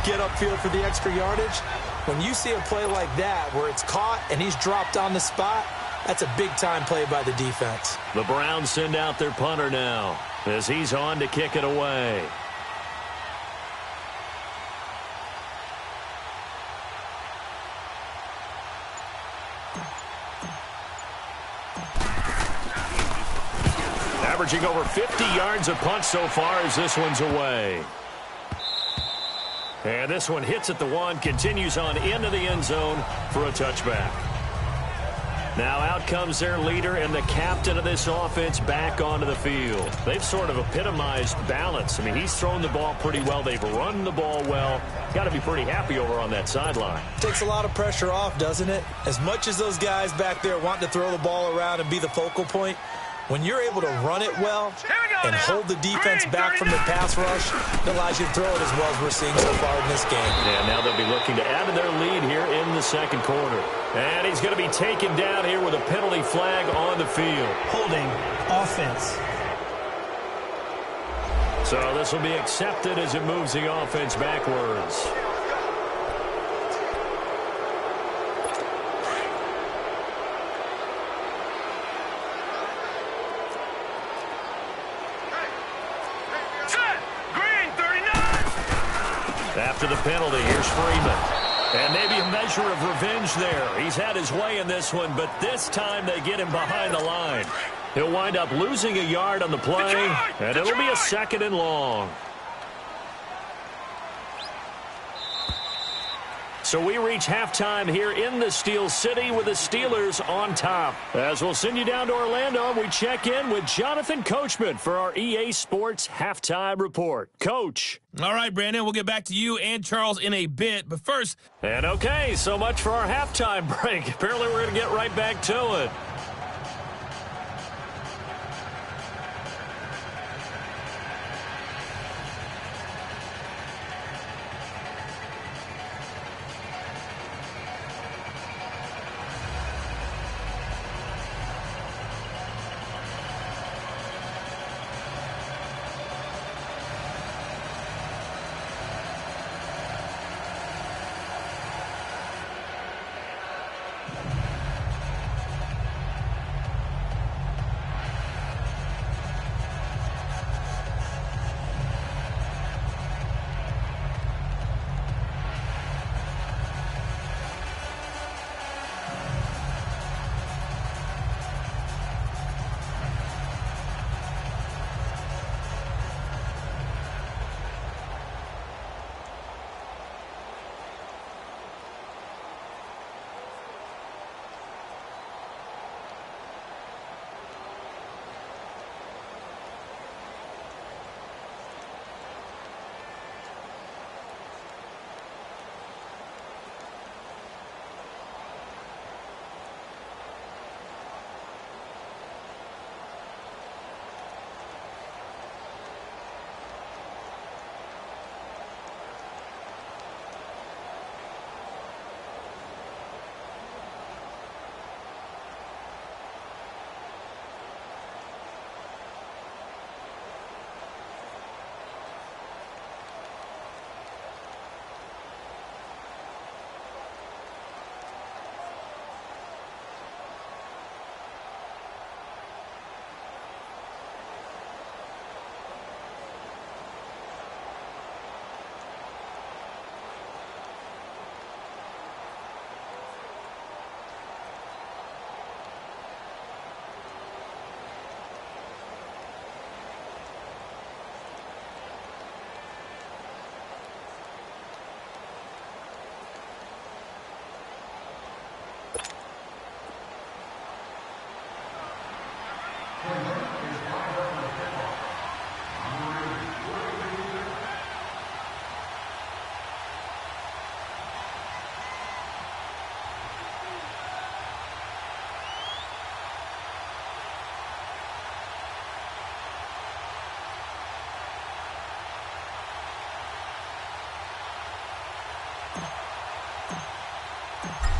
get upfield for the extra yardage, when you see a play like that where it's caught and he's dropped on the spot, that's a big-time play by the defense. The Browns send out their punter now as he's on to kick it away. Averaging over 50 yards a punt so far as this one's away. And this one hits at the 1, continues on into the end zone for a touchback. Now out comes their leader and the captain of this offense back onto the field. They've sort of epitomized balance. I mean, he's thrown the ball pretty well. They've run the ball well. Got to be pretty happy over on that sideline. Takes a lot of pressure off, doesn't it? As much as those guys back there want to throw the ball around and be the focal point, when you're able to run it well and hold the defense back from the pass rush, it allows you to throw it as well as we're seeing so far in this game. Yeah, now they'll be looking to add to their lead here in the second quarter. And he's going to be taken down here with a penalty flag on the field. Holding offense. So this will be accepted as it moves the offense backwards. After the penalty, here's Freeman. And maybe a measure of revenge there. He's had his way in this one, but this time they get him behind the line. He'll wind up losing a yard on the play, and it'll be a 2nd and long. So we reach halftime here in the Steel City with the Steelers on top. As we'll send you down to Orlando, we check in with Jonathan Coachman for our EA Sports Halftime Report. Coach. All right, Brandon, we'll get back to you and Charles in a bit. But first... And okay, so much for our halftime break. Apparently we're going to get right back to it.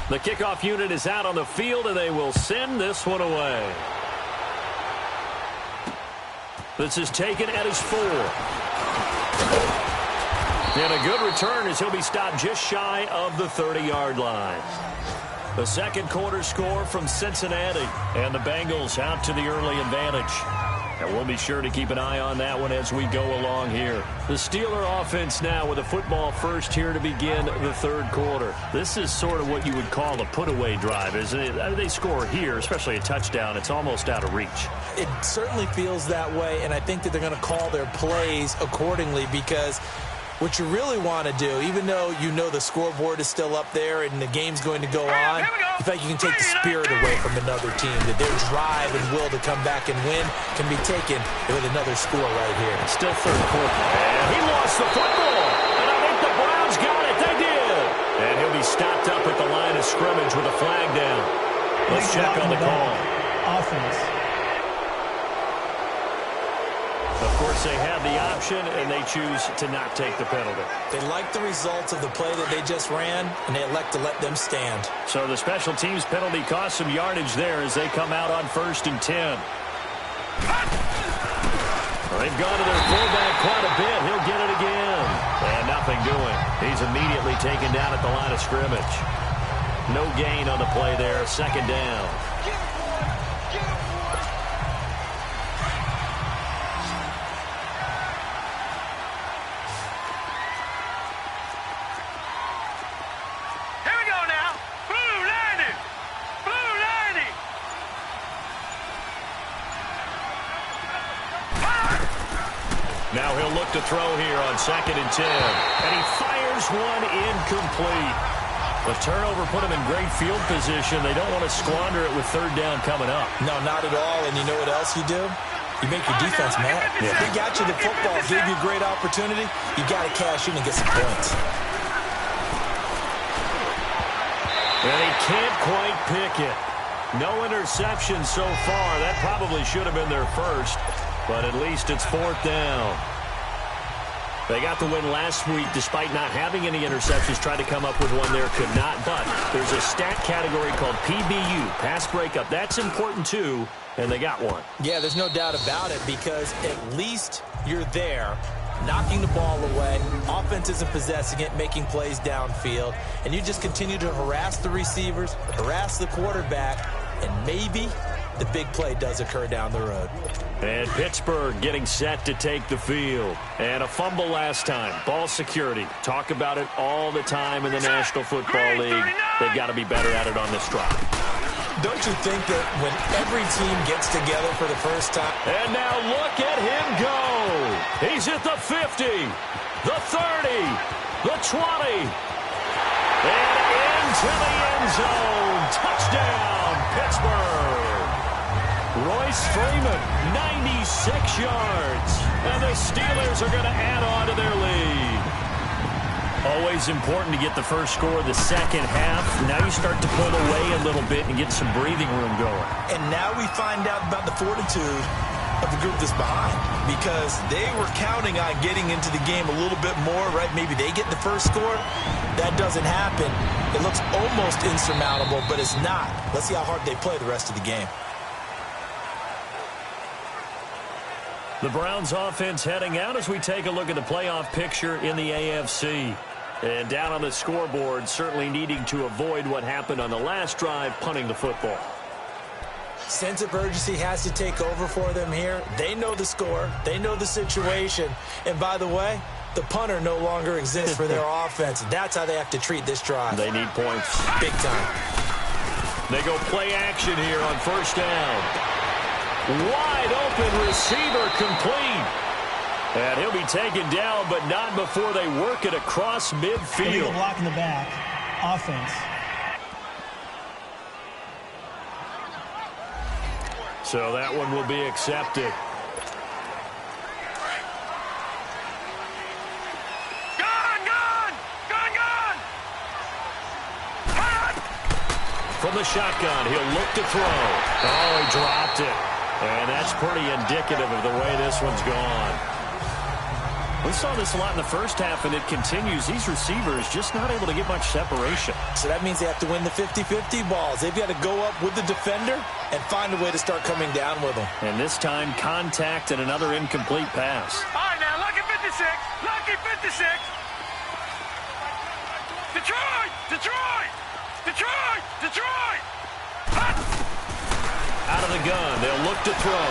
The kickoff unit is out on the field, and they will send this one away. This is taken at his 4. And a good return as he'll be stopped just shy of the 30-yard line. The second quarter score from Cincinnati, and the Bengals out to the early advantage. And we'll be sure to keep an eye on that one as we go along here. The Steeler offense now with a football first here to begin the third quarter. This is sort of what you would call a put-away drive, isn't it? I mean, they score here, especially a touchdown. It's almost out of reach. It certainly feels that way, and I think that they're going to call their plays accordingly because what you really want to do, even though you know the scoreboard is still up there and the game's going to go on, you think you can take the spirit away from another team, that their drive and will to come back and win can be taken with another score right here. It's still third quarter. And he lost the football. And I think the Browns got it. They did. And he'll be stopped up at the line of scrimmage with a flag down. Let's check on the call. Offense. Of course, they have the option, and they choose to not take the penalty. They like the results of the play that they just ran, and they elect to let them stand. So the special teams penalty cost some yardage there as they come out on 1st and 10. Well, they've gone to their fullback quite a bit. He'll get it again. And nothing doing. He's immediately taken down at the line of scrimmage. No gain on the play there. Second down. Now he'll look to throw here on 2nd and 10. And he fires one incomplete. The turnover put him in great field position. They don't want to squander it with 3rd down coming up. No, not at all. And you know what else you do? You make your defense mad. Yeah. They got you the football, gave you a great opportunity. You got to cash in and get some points. And he can't quite pick it. No interception so far. That probably should have been their first. But at least it's 4th down. They got the win last week despite not having any interceptions. Tried to come up with one there, could not. But there's a stat category called PBU, pass breakup. That's important too, and they got one. Yeah, there's no doubt about it because at least you're there, knocking the ball away. Offense isn't possessing it, making plays downfield. And you just continue to harass the receivers, harass the quarterback, and maybe the big play does occur down the road. And Pittsburgh getting set to take the field. And a fumble last time. Ball security. Talk about it all the time in the National Football League. They've got to be better at it on this drive. Don't you think that when every team gets together for the first time? And now look at him go. He's at the 50, the 30, the 20. And into the end zone. Touchdown, Pittsburgh. Royce Freeman, 96 yards. And the Steelers are going to add on to their lead. Always important to get the first score of the second half. Now you start to pull away a little bit and get some breathing room going. And now we find out about the fortitude of the group that's behind. Because they were counting on getting into the game a little bit more, right? Maybe they get the first score. That doesn't happen. It looks almost insurmountable, but it's not. Let's see how hard they play the rest of the game. The Browns offense heading out as we take a look at the playoff picture in the AFC. And down on the scoreboard, certainly needing to avoid what happened on the last drive, punting the football. Sense of urgency has to take over for them here. They know the score. They know the situation. And by the way, the punter no longer exists for their offense. That's how they have to treat this drive. They need points. Big time. They go play action here on 1st down. Wide open receiver complete. And he'll be taken down, but not before they work it across midfield. Illegal block in the back. Offense. So that one will be accepted. From the shotgun, he'll look to throw. Oh, he dropped it. And that's pretty indicative of the way this one's gone. We saw this a lot in the first half, and it continues. These receivers just not able to get much separation. So that means they have to win the 50-50 balls. They've got to go up with the defender and find a way to start coming down with them. And this time, contact and another incomplete pass. All right, now, lucky 56. Lucky 56. Detroit! Detroit! Detroit! Detroit! Hot! Out of the gun, they'll look to throw.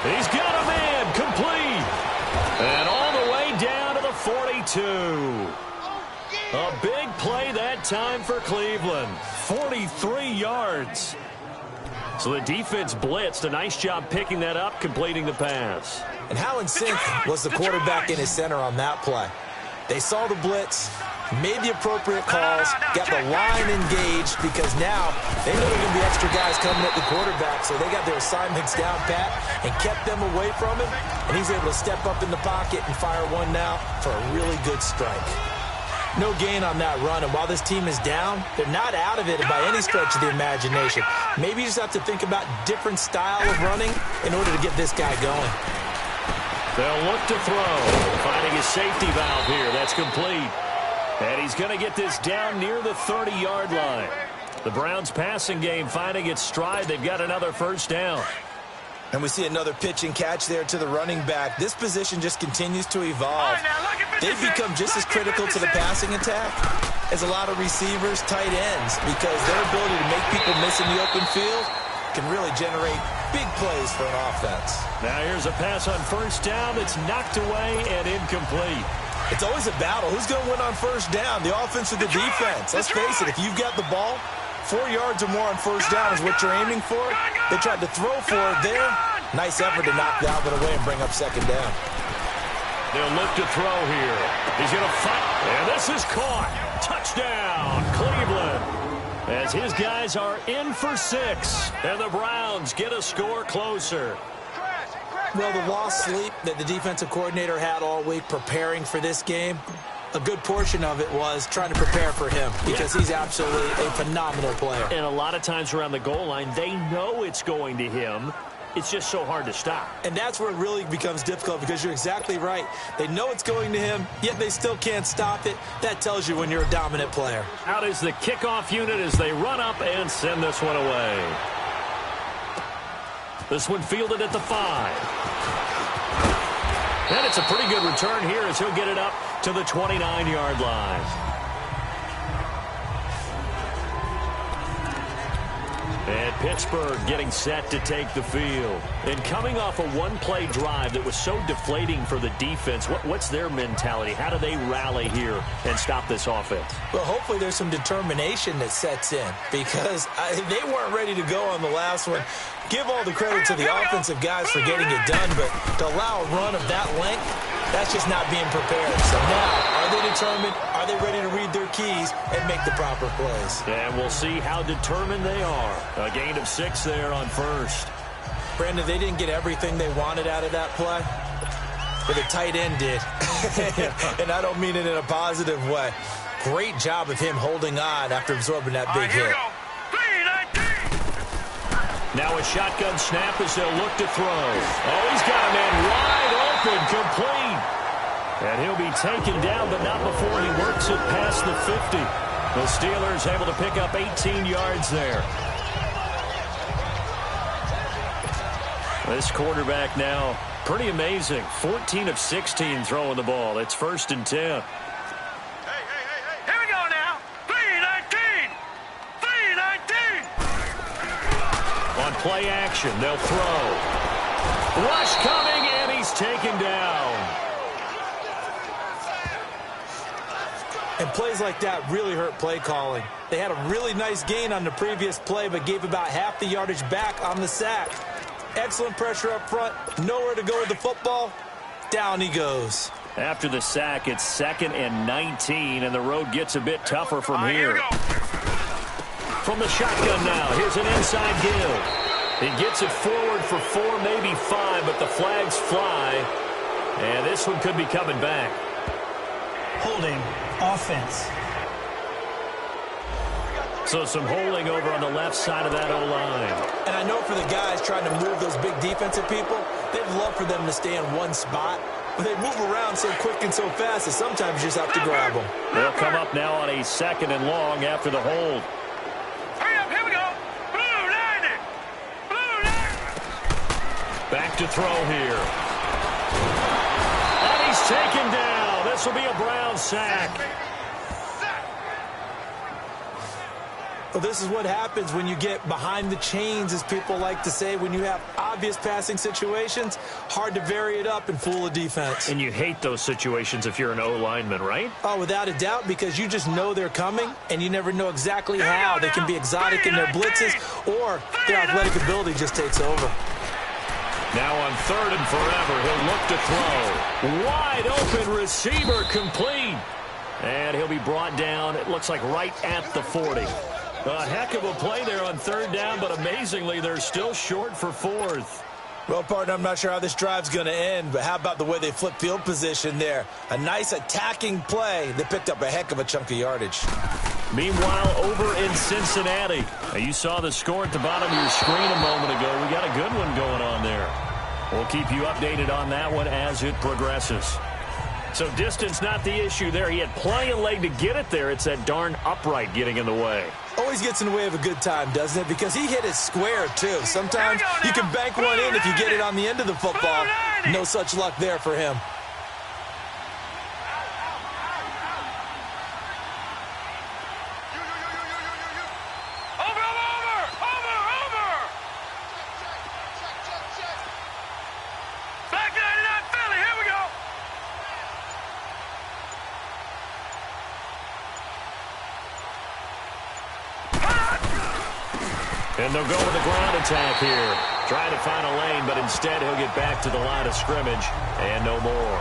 He's got a man, complete. And all the way down to the 42. A big play that time for Cleveland. 43 yards. So the defense blitzed. A nice job picking that up, completing the pass. And how in sync was the quarterback in his center on that play? They saw the blitz, made the appropriate calls, got the line engaged, because now they know there are going to be extra guys coming at the quarterback, so they got their assignments down pat and kept them away from him, and he's able to step up in the pocket and fire one now for a really good strike. No gain on that run, and while this team is down, they're not out of it by any stretch of the imagination. Maybe you just have to think about different style of running in order to get this guy going. They'll look to throw, finding his safety valve here. That's complete. And he's going to get this down near the 30-yard line. The Browns' passing game finding its stride. They've got another first down. And we see another pitch and catch there to the running back. This position just continues to evolve. They've become just as critical to the passing attack as a lot of receivers, tight ends, because their ability to make people miss in the open field can really generate big plays for an offense. Now here's a pass on first down that's knocked away and incomplete. It's always a battle. Who's going to win on first down, the offense or the defense? Let's face it, if you've got the ball, 4 yards or more on first down is what you're aiming for. They tried to throw for it there. Nice effort to knock that one away and bring up second down. They'll look to throw here. He's going to fight, and this is caught. Touchdown, Cleveland. As his guys are in for 6, and the Browns get a score closer. Well, the lost sleep that the defensive coordinator had all week preparing for this game, a good portion of it was trying to prepare for him, because he's absolutely a phenomenal player. And a lot of times around the goal line, they know it's going to him. It's just so hard to stop. And that's where it really becomes difficult, because you're exactly right. They know it's going to him, yet they still can't stop it. That tells you when you're a dominant player. Out is the kickoff unit as they run up and send this one away. This one fielded at the 5. And it's a pretty good return here as he'll get it up to the 29-yard line. And Pittsburgh getting set to take the field. And coming off a one-play drive that was so deflating for the defense, what's their mentality? How do they rally here and stop this offense? Well, hopefully there's some determination that sets in, because they weren't ready to go on the last one. Give all the credit to the offensive guys for getting it done, but to allow a run of that length, that's just not being prepared. So now, are they determined? Are they ready to read their keys and make the proper plays? And we'll see how determined they are. A gain of 6 there on first. Brandon, they didn't get everything they wanted out of that play, but the tight end did. And I don't mean it in a positive way. Great job of him holding on after absorbing that big hit. Now a shotgun snap as they'll look to throw. Oh, he's got a man wide open, complete. And he'll be taken down, but not before he works it past the 50. The Steelers able to pick up 18 yards there. This quarterback now, pretty amazing. 14 of 16 throwing the ball. It's 1st and 10. Here we go now. 3-19. 3-19. On play action, they'll throw. Rush coming, and he's taken down. And plays like that really hurt play calling. They had a really nice gain on the previous play, but gave about half the yardage back on the sack. Excellent pressure up front. Nowhere to go with the football. Down he goes. After the sack, it's 2nd and 19, and the road gets a bit tougher from here. From the shotgun now, here's an inside give. He gets it forward for 4, maybe 5, but the flags fly. And this one could be coming back. Holding, offense. So some holding over on the left side of that O-line. And I know for the guys trying to move those big defensive people, they'd love for them to stay in one spot. But they move around so quick and so fast that sometimes you just have to grab them. They'll come up now on a 2nd and long after the hold. Hurry up, here we go. Blue 90. Blue 90. Back to throw here. And he's taken down. This will be a Brown sack. Well, this is what happens when you get behind the chains, as people like to say. When you have obvious passing situations, hard to vary it up and fool a defense. And you hate those situations if you're an O-lineman, right? Oh, without a doubt, because you just know they're coming, and you never know exactly how. They can be exotic in their blitzes, or their athletic ability just takes over. Now on 3rd and forever, he'll look to throw. Wide open receiver complete. And he'll be brought down, it looks like right at the 40. A heck of a play there on 3rd down, but amazingly, they're still short for 4th. Well, partner, I'm not sure how this drive's going to end, but how about the way they flip field position there? A nice attacking play. They picked up a heck of a chunk of yardage. Meanwhile, over in Cincinnati, you saw the score at the bottom of your screen a moment ago. We got a good one going on there. We'll keep you updated on that one as it progresses. So distance not the issue there. He had plenty of leg to get it there. It's that darn upright getting in the way. Always gets in the way of a good time, doesn't it? Because he hit it square, too. Sometimes you can bank one in if you get it on the end of the football. No such luck there for him. And they'll go with the ground attack here. Trying to find a lane, but instead he'll get back to the line of scrimmage. And no more.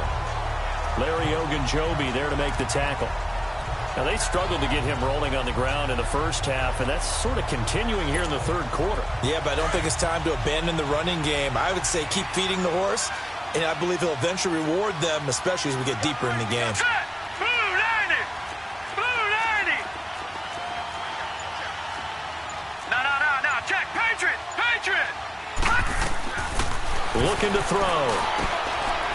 Larry Ogunjobi there to make the tackle. Now, they struggled to get him rolling on the ground in the first half, and that's sort of continuing here in the 3rd quarter. Yeah, but I don't think it's time to abandon the running game. I would say keep feeding the horse, and I believe he'll eventually reward them, especially as we get deeper in the game. Looking to throw.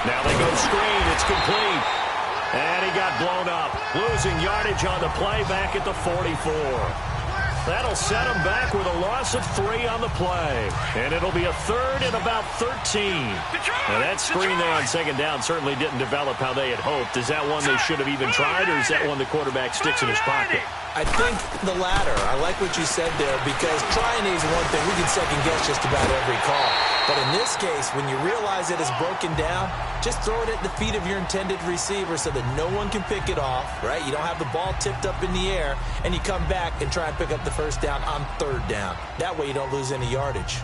Now they go screen. It's complete. And he got blown up. Losing yardage on the play back at the 44. That'll set him back with a loss of 3 on the play. And it'll be a 3rd and about 13. Now that screen there on 2nd down certainly didn't develop how they had hoped. Is that one they should have even tried, or is that one the quarterback sticks in his pocket? I think the latter. I like what you said there, because trying is one thing. We can second-guess just about every call. But in this case, when you realize it is broken down, just throw it at the feet of your intended receiver so that no one can pick it off, right? You don't have the ball tipped up in the air, and you come back and try and pick up the 1st down on 3rd down. That way you don't lose any yardage.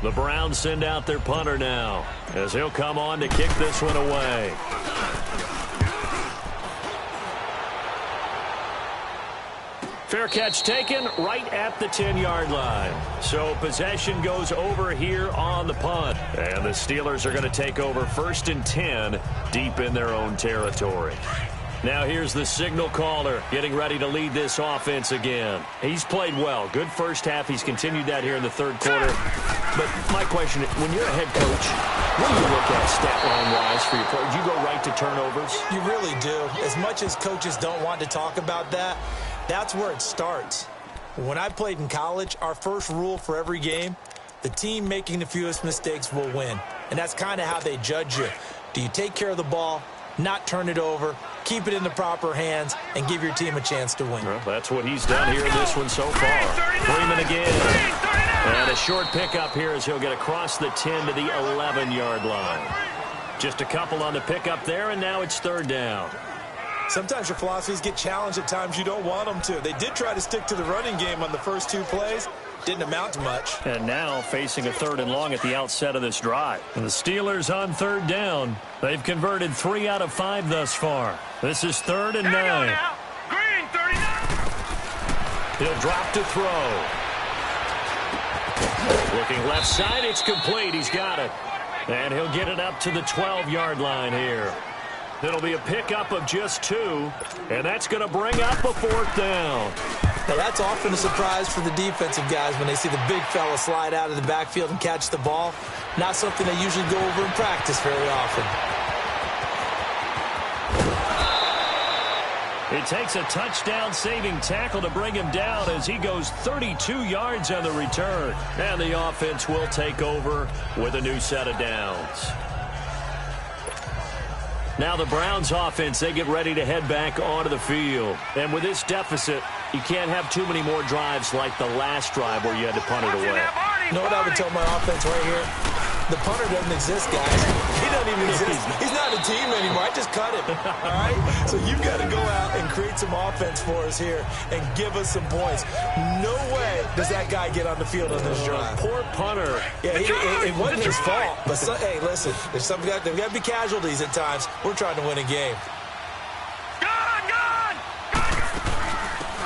The Browns send out their punter now, as he'll come on to kick this one away. Fair catch taken right at the 10-yard line. So possession goes over here on the punt. And the Steelers are going to take over 1st and 10 deep in their own territory. Now here's the signal caller getting ready to lead this offense again. He's played well. Good first half. He's continued that here in the 3rd quarter. But my question, when you're a head coach, what do you look at stat line-wise for your play? Do you go right to turnovers? You really do. As much as coaches don't want to talk about that, that's where it starts. When I played in college, our first rule for every game, the team making the fewest mistakes will win. And that's kind of how they judge you. Do you take care of the ball, not turn it over, keep it in the proper hands, and give your team a chance to win? Well, that's what he's done here in this one so far. Freeman again. And a short pickup here as he'll get across the 10 to the 11-yard line. Just a couple on the pickup there, and now it's 3rd down. Sometimes your philosophies get challenged at times you don't want them to. They did try to stick to the running game on the first 2 plays. Didn't amount to much. And now facing a 3rd and long at the outset of this drive. And the Steelers on 3rd down. They've converted 3 out of 5 thus far. This is 3rd and 9. Green 39. He'll drop to throw. Looking left side, it's complete. He's got it. And he'll get it up to the 12-yard line here. It'll be a pickup of just 2, and that's going to bring up a 4th down. Now, that's often a surprise for the defensive guys when they see the big fella slide out of the backfield and catch the ball. Not something they usually go over in practice very often. It takes a touchdown-saving tackle to bring him down as he goes 32 yards on the return. And the offense will take over with a new set of downs. Now the Browns offense, they get ready to head back onto the field. And with this deficit, you can't have too many more drives like the last drive where you had to punt it away. You know what I would tell my offense right here? The punter doesn't exist, guys. He doesn't even exist. He's not a team anymore. I just cut him. All right? So you've got to go out and create some offense for us here and give us some points. No way does that guy get on the field on this drive. Poor punter. Yeah, it wasn't his fault. But, hey, listen, there's got to be casualties at times. We're trying to win a game.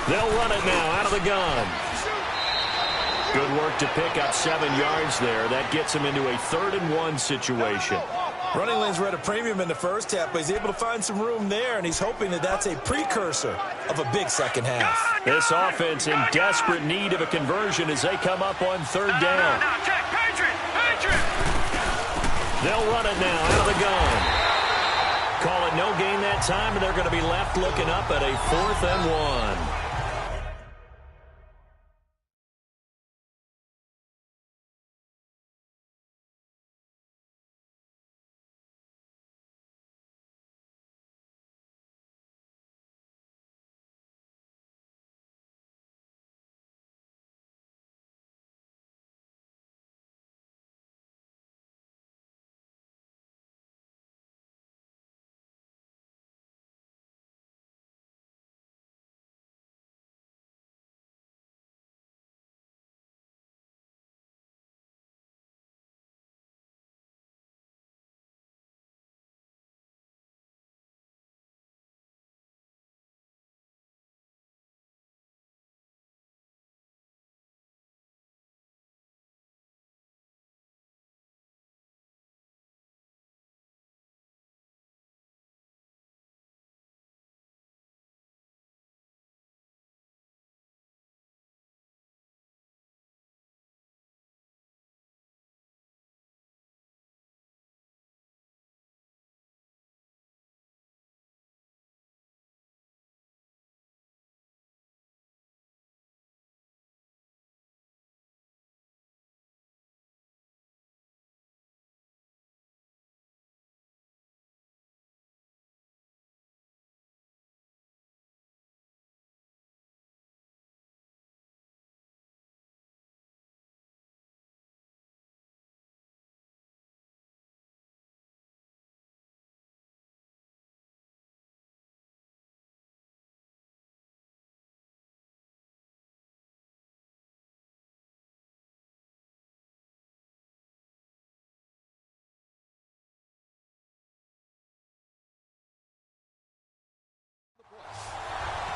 They'll run it now out of the gun. Good work to pick up 7 yards there. That gets him into a 3rd and 1 situation. Running lanes were at a premium in the first half, but he's able to find some room there, and he's hoping that that's a precursor of a big second half. This offense in desperate need of a conversion as they come up on 3rd down. They'll run it now out of the gun. Call it no gain that time, and they're going to be left looking up at a 4th and 1.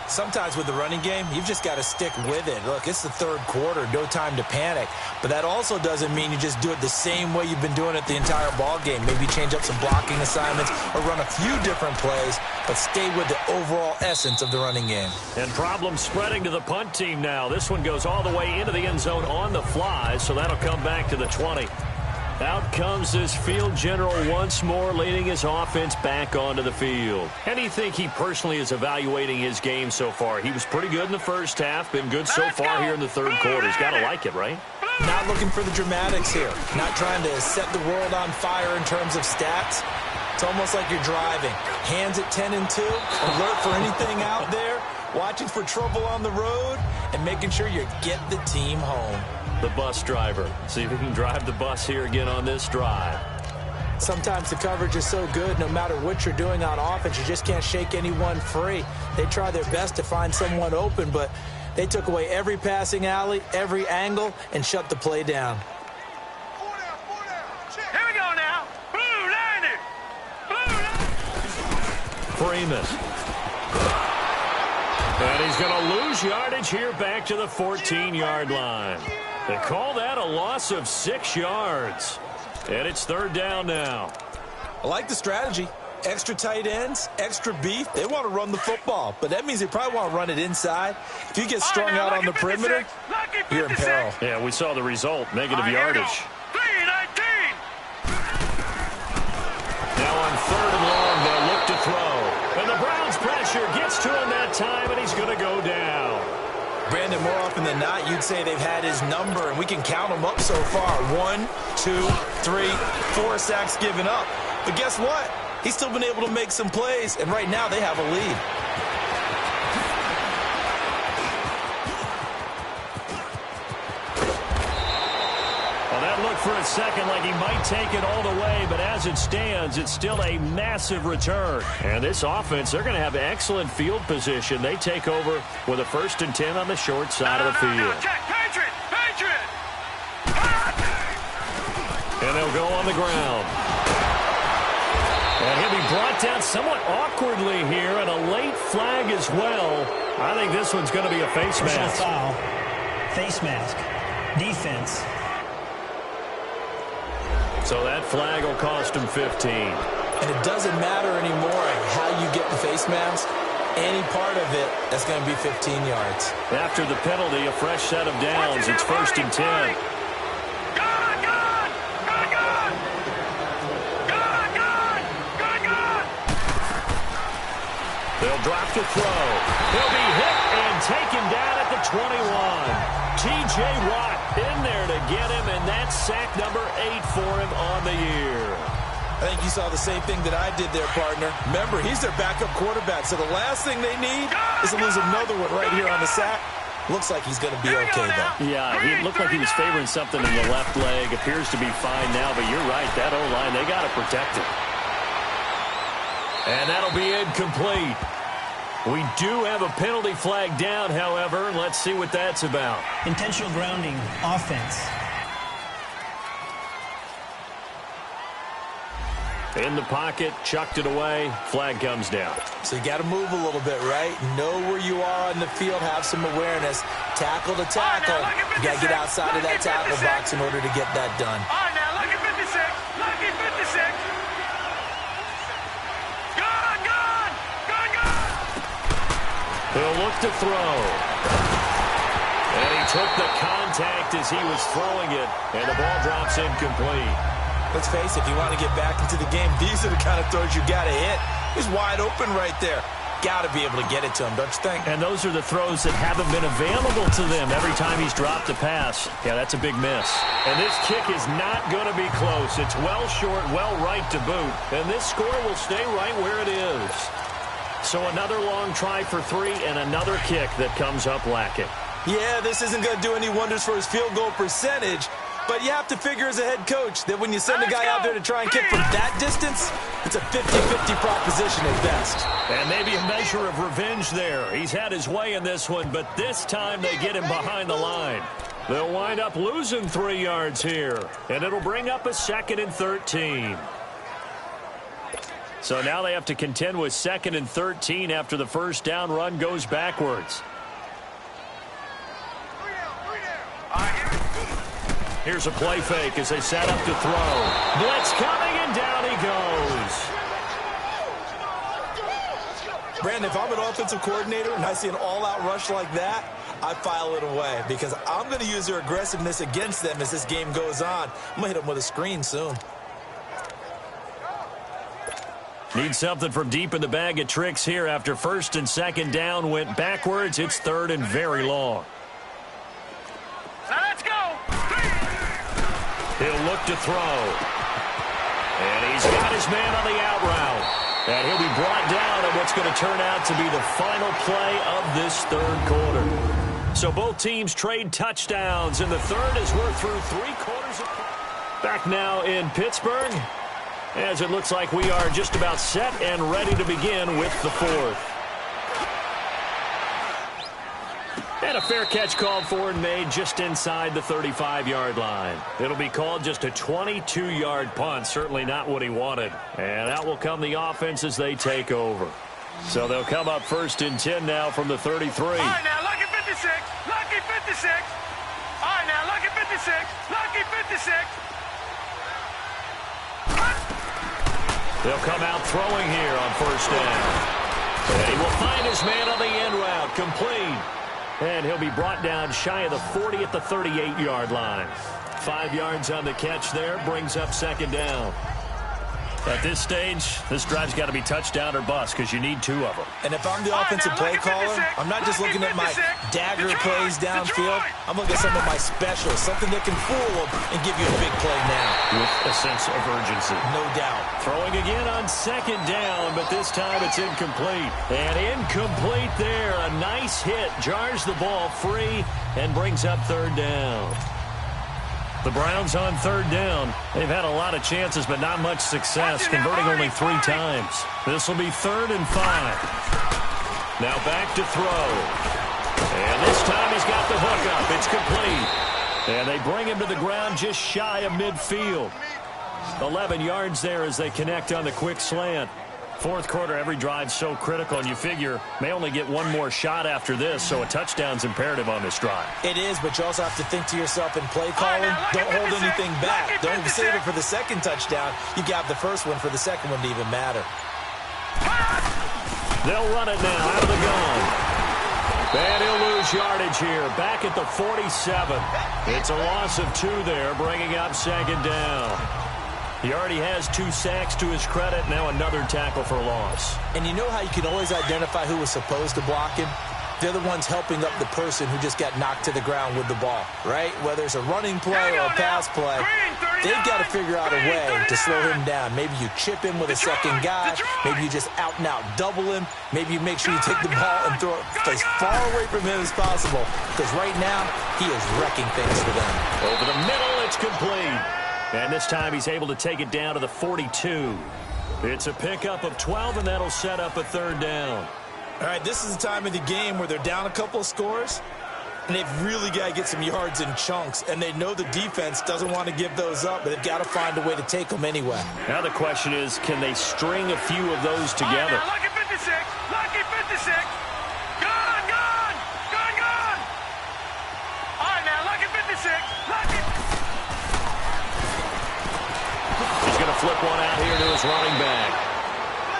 Sometimes with the running game, you've just got to stick with it. Look, it's the 3rd quarter, no time to panic. But that also doesn't mean you just do it the same way you've been doing it the entire ball game. Maybe change up some blocking assignments or run a few different plays, but stay with the overall essence of the running game. And problems spreading to the punt team now. This one goes all the way into the end zone on the fly, so that'll come back to the 20. Out comes this field general once more, leading his offense back onto the field. How do you think he personally is evaluating his game so far? He was pretty good in the first half, been good so far here in the 3rd quarter. He's got to like it, right? Not looking for the dramatics here. Not trying to set the world on fire in terms of stats. It's almost like you're driving. Hands at 10 and 2, alert for anything out there, watching for trouble on the road, and making sure you get the team home. The bus driver. See if he can drive the bus here again on this drive. Sometimes the coverage is so good, no matter what you're doing on offense, you just can't shake anyone free. They try their best to find someone open, but they took away every passing alley, every angle, and shut the play down. Here we go now. Blue landed. Freeman. And he's going to lose yardage here back to the 14-yard line. They call that a loss of 6 yards. And it's 3rd down now. I like the strategy. Extra tight ends, extra beef, they want to run the football. But that means they probably want to run it inside. If you get strung out on the perimeter, you're in peril. Yeah, we saw the result, negative yardage. Now on 3rd and long, they'll look to throw. And the Browns' pressure gets to him that time, and he's going to go down. Brandon, more often than not, you'd say they've had his number, and we can count them up so far. 1, 2, 3, 4 sacks given up. But guess what? He's still been able to make some plays, and right now they have a lead. Well, that looked for a second like he might take it all the way, but as it stands, it's still a massive return. And this offense, they're going to have excellent field position. They take over with a 1st and 10 on the short side of the field. And they'll go on the ground. And he'll be brought down somewhat awkwardly here, and a late flag as well. I think this one's going to be a face mask. Foul. Face mask. Defense. So that flag will cost him 15. And it doesn't matter anymore how you get the face mask. Any part of it, that's going to be 15 yards. After the penalty, a fresh set of downs. It's 1st and 10. They'll drop to throw. He'll be hit and taken down at the 21. T.J. Watt in there to get him, and that's sack number 8 for him on the year. I think you saw the same thing that I did there, partner. Remember, he's their backup quarterback, so the last thing they need is to lose another one right here on the sack. Looks like he's going to be okay, though. Yeah, he looked like he was favoring something in the left leg. Appears to be fine now, but you're right. That O-line, they got to protect it. And that'll be incomplete. We do have a penalty flag down, however. Let's see what that's about. Intentional grounding, offense. In the pocket, chucked it away, flag comes down. So you got to move a little bit, right? Know where you are on the field, have some awareness. Tackle to tackle. You got to get outside of that tackle box in order to get that done. All right, now, lucky 56. Lucky 56. He'll look to throw. And he took the contact as he was throwing it, and the ball drops incomplete. Let's face it, if you want to get back into the game, these are the kind of throws you got to hit. He's wide open right there. Got to be able to get it to him, don't you think? And those are the throws that haven't been available to them every time he's dropped a pass. Yeah, that's a big miss. And this kick is not going to be close. It's well short, well right to boot. And this score will stay right where it is. So another long try for 3 and another kick that comes up lacking. Yeah, this isn't going to do any wonders for his field goal percentage, but you have to figure as a head coach that when you send a guy out there to try and kick from that distance, it's a 50-50 proposition at best. And maybe a measure of revenge there. He's had his way in this one, but this time they get him behind the line. They'll wind up losing 3 yards here, and it'll bring up a 2nd and 13. So now they have to contend with 2nd and 13 after the first down run goes backwards. Here's a play fake as they set up to throw. Blitz coming, and down he goes. Brandon, if I'm an offensive coordinator and I see an all-out rush like that, I file it away because I'm going to use their aggressiveness against them as this game goes on. I'm going to hit them with a screen soon. Need something from deep in the bag of tricks here after 1st and 2nd down went backwards. It's 3rd and very long. Now let's go. He'll look to throw. And he's got his man on the out route. And he'll be brought down on what's going to turn out to be the final play of this 3rd quarter. So both teams trade touchdowns, and the 3rd as we're through 3 quarters of play. Back now in Pittsburgh, as it looks like we are just about set and ready to begin with the 4th. And a fair catch called for and made just inside the 35-yard line. It'll be called just a 22-yard punt, certainly not what he wanted. And out will come the offense as they take over. So they'll come up 1st and 10 now from the 33. All right, now, lucky 56. Lucky 56. All right, now, lucky 56. Lucky 56. They'll come out throwing here on first down. And he will find his man on the end route, complete. And he'll be brought down shy of the 40 at the 38-yard line. 5 yards on the catch there, brings up second down. At this stage, this drive's got to be touchdown or bust because you need 2 of them. And if I'm the offensive play caller, I'm not just looking at my dagger plays downfield. I'm looking at some of my specials, something that can fool them and give you a big play now. With a sense of urgency. No doubt. Throwing again on second down, but this time it's incomplete. And incomplete there. A nice hit. Jars the ball free and brings up third down. The Browns on third down. They've had a lot of chances, but not much success, converting only 3 times. This will be 3rd and 5. Now back to throw. And this time he's got the hook up. It's complete. And they bring him to the ground just shy of midfield. 11 yards there as they connect on the quick slant. 4th quarter, every drive's so critical, and you figure may only get 1 more shot after this, so a touchdown's imperative on this drive. It is, but you also have to think to yourself in play calling, don't hold anything back. Don't save it for the second touchdown. You got the first one for the second one to even matter. They'll run it now out of the gun. And he'll lose yardage here, back at the 47. It's a loss of 2 there, bringing up second down. He already has 2 sacks to his credit. Now another tackle for loss. And you know how you can always identify who was supposed to block him? They're the ones helping up the person who just got knocked to the ground with the ball, right? Whether it's a running play or a pass play, they've got to figure out a way to slow him down. Maybe you chip him with a second guy. Maybe you just out-and-out double him. Maybe you make sure you take the ball and throw it as far away from him as possible. Because right now, he is wrecking things for them. Over the middle, it's complete. And this time he's able to take it down to the 42. It's a pickup of 12, and that'll set up a 3rd down. All right, this is the time of the game where they're down a couple of scores, and they've really got to get some yards in chunks, and they know the defense doesn't want to give those up, but they've got to find a way to take them anyway. Now the question is, can they string a few of those together? Right, lucky 56, lucky 56. Gone, gone, gone, gone. All right, now, lucky 56, lucky. He's going to flip one out here to his running back.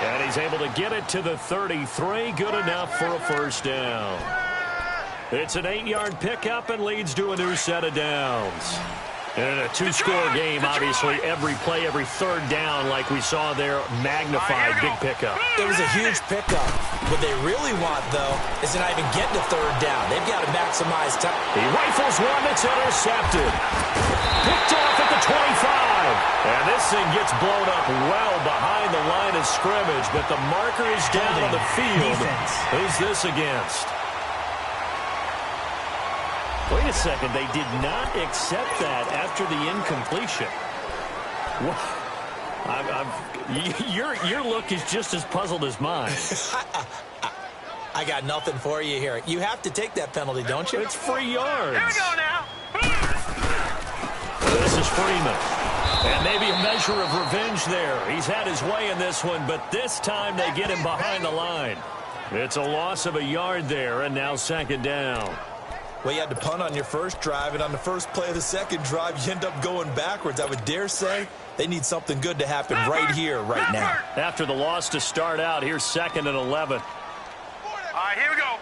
And he's able to get it to the 33. Good enough for a first down. It's an 8-yard pickup and leads to a new set of downs. And in a 2-score game, obviously, every play, every 3rd down, like we saw there, magnified big pickup. It was a huge pickup. What they really want, though, is to not even get to 3rd down. They've got to maximize time. He rifles one that's intercepted. Picked off at the 25. And this thing gets blown up well behind the line of scrimmage, but the marker is down on the field. Who's this against? Wait a second, they did not accept that after the incompletion. Your look is just as puzzled as mine. I got nothing for you here. You have to take that penalty, don't you? It's free yards. Here we go now. This is Freeman. And maybe a measure of revenge there. He's had his way in this one, but this time they get him behind the line. It's a loss of a yard there, and now second down. Well, you had to punt on your first drive, and on the first play of the second drive, you end up going backwards. I would dare say they need something good to happen right here, right now. After the loss to start out, here's 2nd and 11. All right, here we go.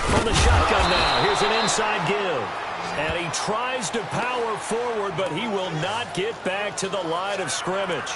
From the shotgun now, here's an inside give. And he tries to power forward, but he will not get back to the line of scrimmage.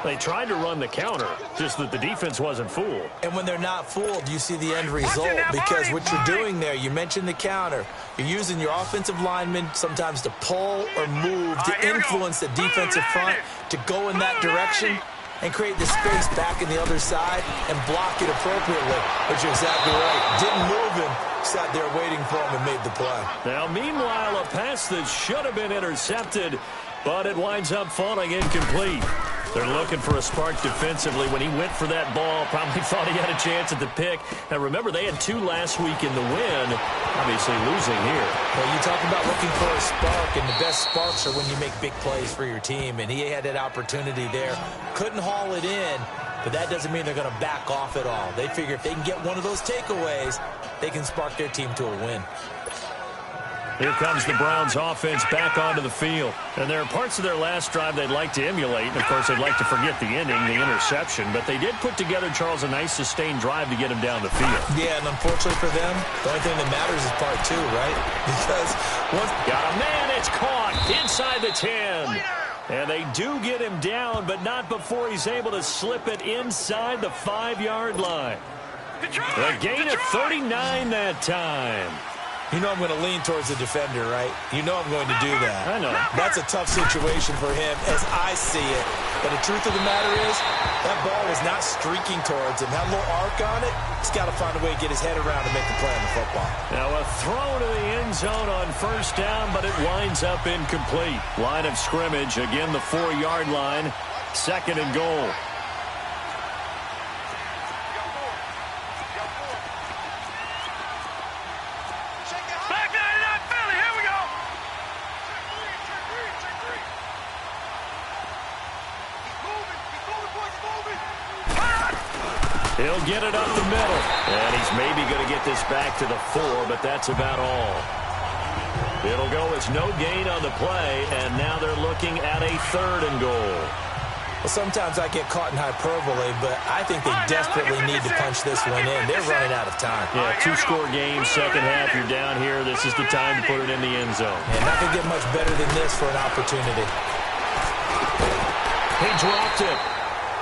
They tried to run the counter, just that the defense wasn't fooled. And when they're not fooled, you see the end result. Because what you're doing there, you mentioned the counter. You're using your offensive linemen sometimes to pull or move, to influence the defensive front, to go in that direction and create the space back in the other side and block it appropriately. But you're exactly right. Didn't move him. Sat there waiting for him and made the play. Now, meanwhile, a pass that should have been intercepted, but it winds up falling incomplete. They're looking for a spark defensively. When he went for that ball, probably thought he had a chance at the pick. Now, remember, they had 2 last week in the win, obviously losing here. Well, you talk about looking for a spark, and the best sparks are when you make big plays for your team, and he had that opportunity there. Couldn't haul it in, but that doesn't mean they're going to back off at all. They figure if they can get one of those takeaways, they can spark their team to a win. Here comes the Browns offense back onto the field. And there are parts of their last drive they'd like to emulate. And, of course, they'd like to forget the inning, the interception. But they did put together, Charles, a nice sustained drive to get him down the field. Yeah, and unfortunately for them, the only thing that matters is part two, right? Because once... Got a man, it's caught inside the 10. And they do get him down, but not before he's able to slip it inside the 5-yard line. A gain of 39 that time. You know I'm going to lean towards the defender, right? You know I'm going to do that. I know. That's a tough situation for him as I see it. But the truth of the matter is, that ball was not streaking towards him. Had a little arc on it. He's got to find a way to get his head around and make the play on the football. Now a throw to the end zone on first down, but it winds up incomplete. Line of scrimmage, again the 4-yard line. 2nd and goal. He'll get it up the middle. And he's maybe going to get this back to the 4, but that's about all. It'll go as no gain on the play, and now they're looking at a 3rd and goal. Well, sometimes I get caught in hyperbole, but I think they desperately need to punch this one in. They're running out of time. Yeah, 2-score game, second half, you're down here. This is the time to put it in the end zone. And not going to get much better than this for an opportunity. He dropped it.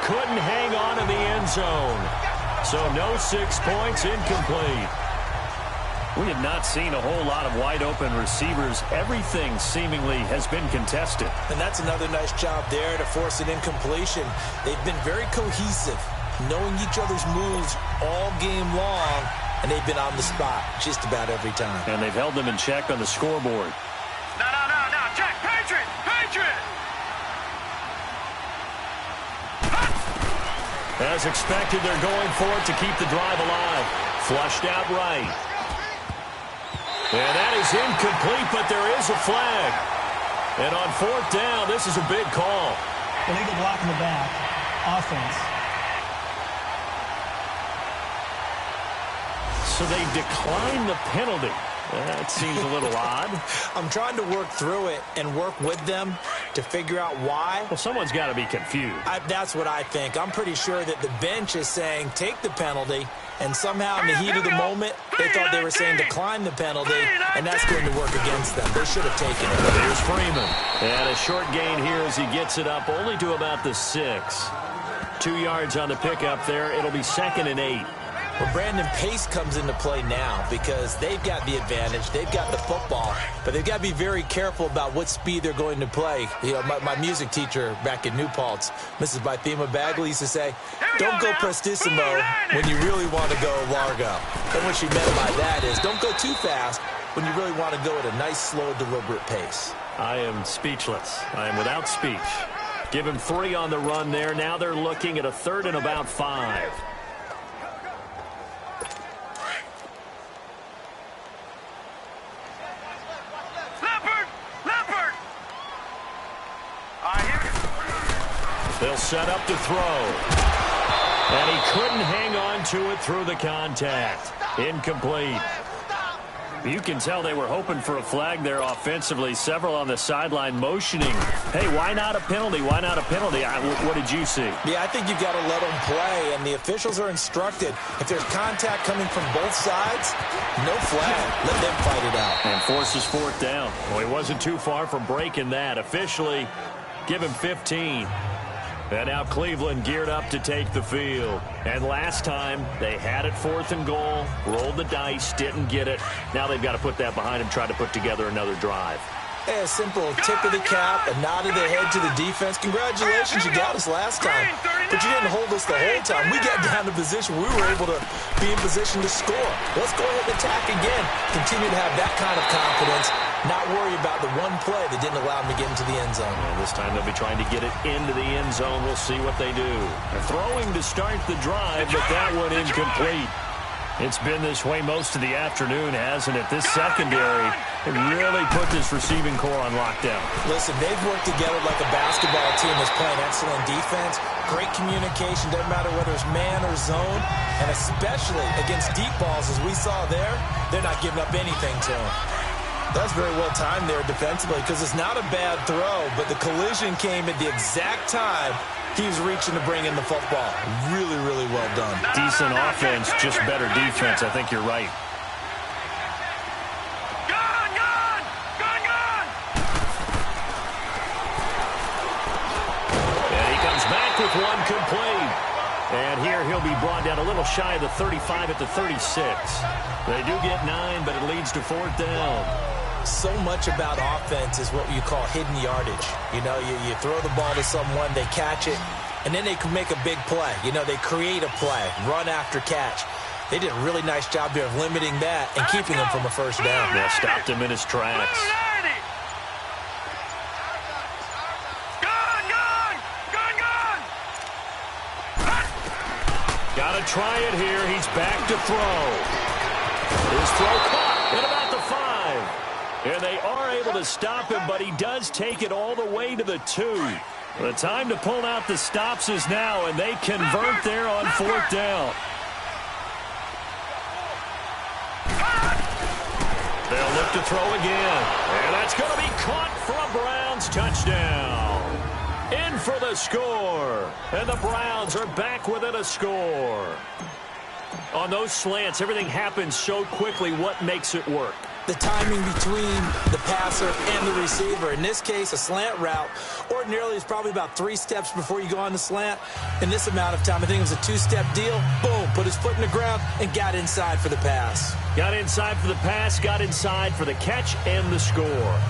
Couldn't hang on in the end zone. So no 6 points, incomplete. We have not seen a whole lot of wide-open receivers. Everything seemingly has been contested. And that's another nice job there to force an incompletion. They've been very cohesive, knowing each other's moves all game long, and they've been on the spot just about every time. And they've held them in check on the scoreboard. No, check, Patriot! As expected, they're going for it to keep the drive alive. Flushed out right. And that is incomplete, but there is a flag. And on 4th down, this is a big call. Illegal block in the back. Offense. So they decline the penalty. That seems a little odd. I'm trying to work through it and work with them to figure out why. Well, someone's got to be confused. That's what I think. I'm pretty sure that the bench is saying take the penalty, and somehow in the heat of the moment, they thought they were saying decline the penalty, and that's going to work against them. They should have taken it. Here's Freeman. And a short gain here as he gets it up only to about the 6. 2 yards on the pickup there. It'll be 2nd and 8. Well, Brandon, pace comes into play now because they've got the advantage. They've got the football, but they've got to be very careful about what speed they're going to play. You know, my music teacher back in New Paltz, Mrs. Bythema Bagley, used to say, don't go prestissimo when you really want to go largo. And what she meant by that is don't go too fast when you really want to go at a nice, slow, deliberate pace. I am speechless. I am without speech. Give him 3 on the run there. Now they're looking at a 3rd and about 5. They'll set up to throw. And he couldn't hang on to it through the contact. Incomplete. You can tell they were hoping for a flag there offensively. Several on the sideline motioning. Hey, why not a penalty? Why not a penalty? What did you see? Yeah, I think you've got to let them play, and the officials are instructed. If there's contact coming from both sides, no flag. Let them fight it out. And forces 4th down. Well, he wasn't too far from breaking that. Officially, give him 15. And now Cleveland geared up to take the field. And last time, they had it 4th and goal, rolled the dice, didn't get it. Now they've got to put that behind them, try to put together another drive. Hey, a simple tip of the cap, a nod of the head to the defense. Congratulations, you got us last time. But you didn't hold us the whole time. We got down to position. We were able to be in position to score. Let's go ahead and attack again. Continue to have that kind of confidence. Not worry about the one play that didn't allow them to get into the end zone. And this time they'll be trying to get it into the end zone. We'll see what they do. They're throwing to start the drive, but that one incomplete. It's been this way most of the afternoon, hasn't it? This secondary really put this receiving core on lockdown. Listen, they've worked together like a basketball team that's playing excellent defense. Great communication, doesn't matter whether it's man or zone. And especially against deep balls, as we saw there, they're not giving up anything to them. That's very well timed there defensively because it's not a bad throw, but the collision came at the exact time he was reaching to bring in the football. Really, really well done. Decent offense, just better defense. I think you're right. And he comes back with one complete. And here he'll be brought down a little shy of the 35 at the 36. They do get 9, but it leads to 4th down. So much about offense is what you call hidden yardage. You know, you throw the ball to someone, they catch it, and then they can make a big play. You know, they create a play, run after catch. They did a really nice job there of limiting that and keeping him from a first down. Yeah, stopped him in his tracks. Got to try it here. He's back to throw. His throw caught at about the 5. And they are able to stop him, but he does take it all the way to the 2. The time to pull out the stops is now, and they convert there on 4th down. They'll look to throw again. And that's going to be caught for a Browns touchdown. In for the score. And the Browns are back within a score. On those slants, everything happens so quickly. What makes it work? The timing between the passer and the receiver. In this case, a slant route ordinarily is probably about 3 steps before you go on the slant. In this amount of time, I think it was a 2-step deal. Boom, put his foot in the ground and got inside for the pass. Got inside for the pass, got inside for the catch and the score.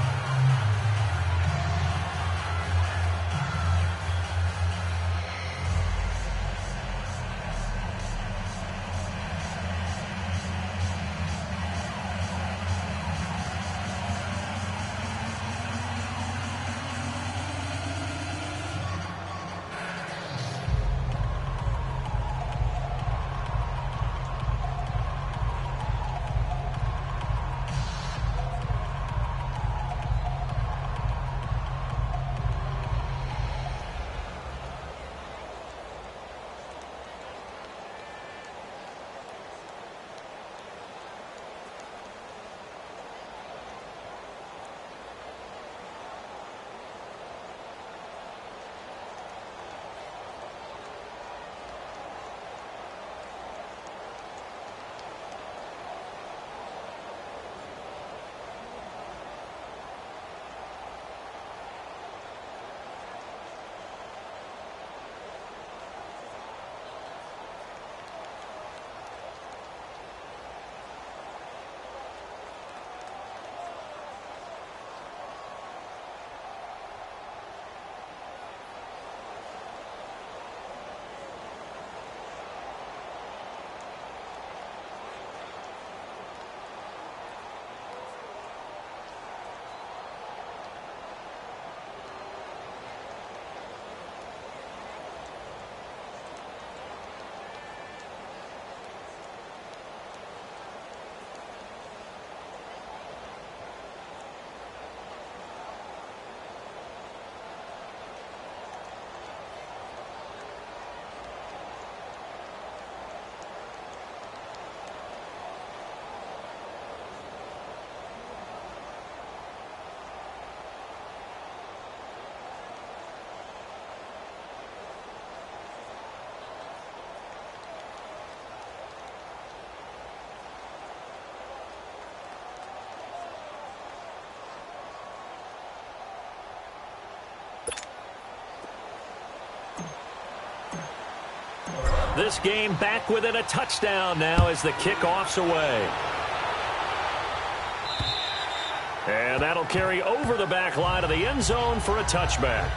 This game back within a touchdown now as the kickoff's away. And that'll carry over the back line of the end zone for a touchback.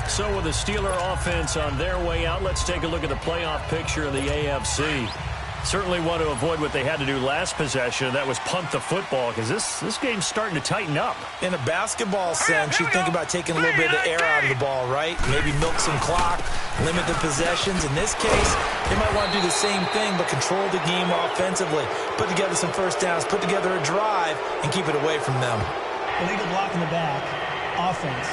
So with the Steeler offense on their way out, let's take a look at the playoff picture of the AFC. Certainly want to avoid what they had to do last possession. That was punt the football because this game's starting to tighten up. In a basketball sense, you think about taking a little bit of the air out of the ball, right? Maybe milk some clock, limit the possessions. In this case, they might want to do the same thing but control the game offensively. Put together some first downs, put together a drive, and keep it away from them. Illegal block in the back. Offense.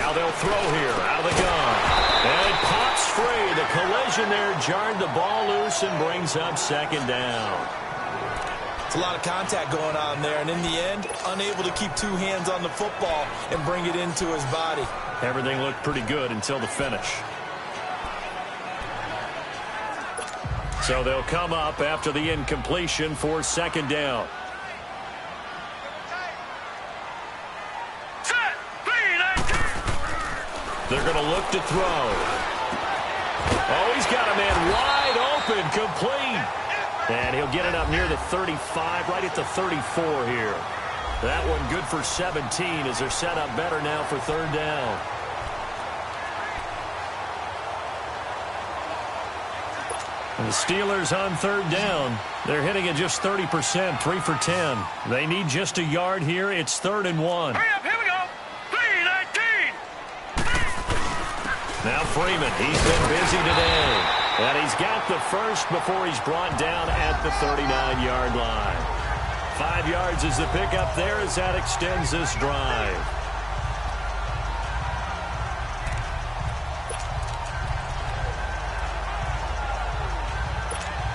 Now they'll throw here out of the gun. And it pops free. The collision there jarred the ball loose and brings up second down. It's a lot of contact going on there, and in the end, unable to keep two hands on the football and bring it into his body. Everything looked pretty good until the finish. So they'll come up after the incompletion for second down. They're going to look to throw. Oh, he's got a man wide open, complete. And he'll get it up near the 35, right at the 34 here. That one good for 17 as they're set up better now for third down. And the Steelers on third down. They're hitting at just 30%, 3 for 10. They need just a yard here. It's 3rd and 1. Hurry up, here we go. 3-19. Now Freeman, he's been busy today. And he's got the first before he's brought down at the 39-yard line. 5 yards is the pickup there as that extends this drive.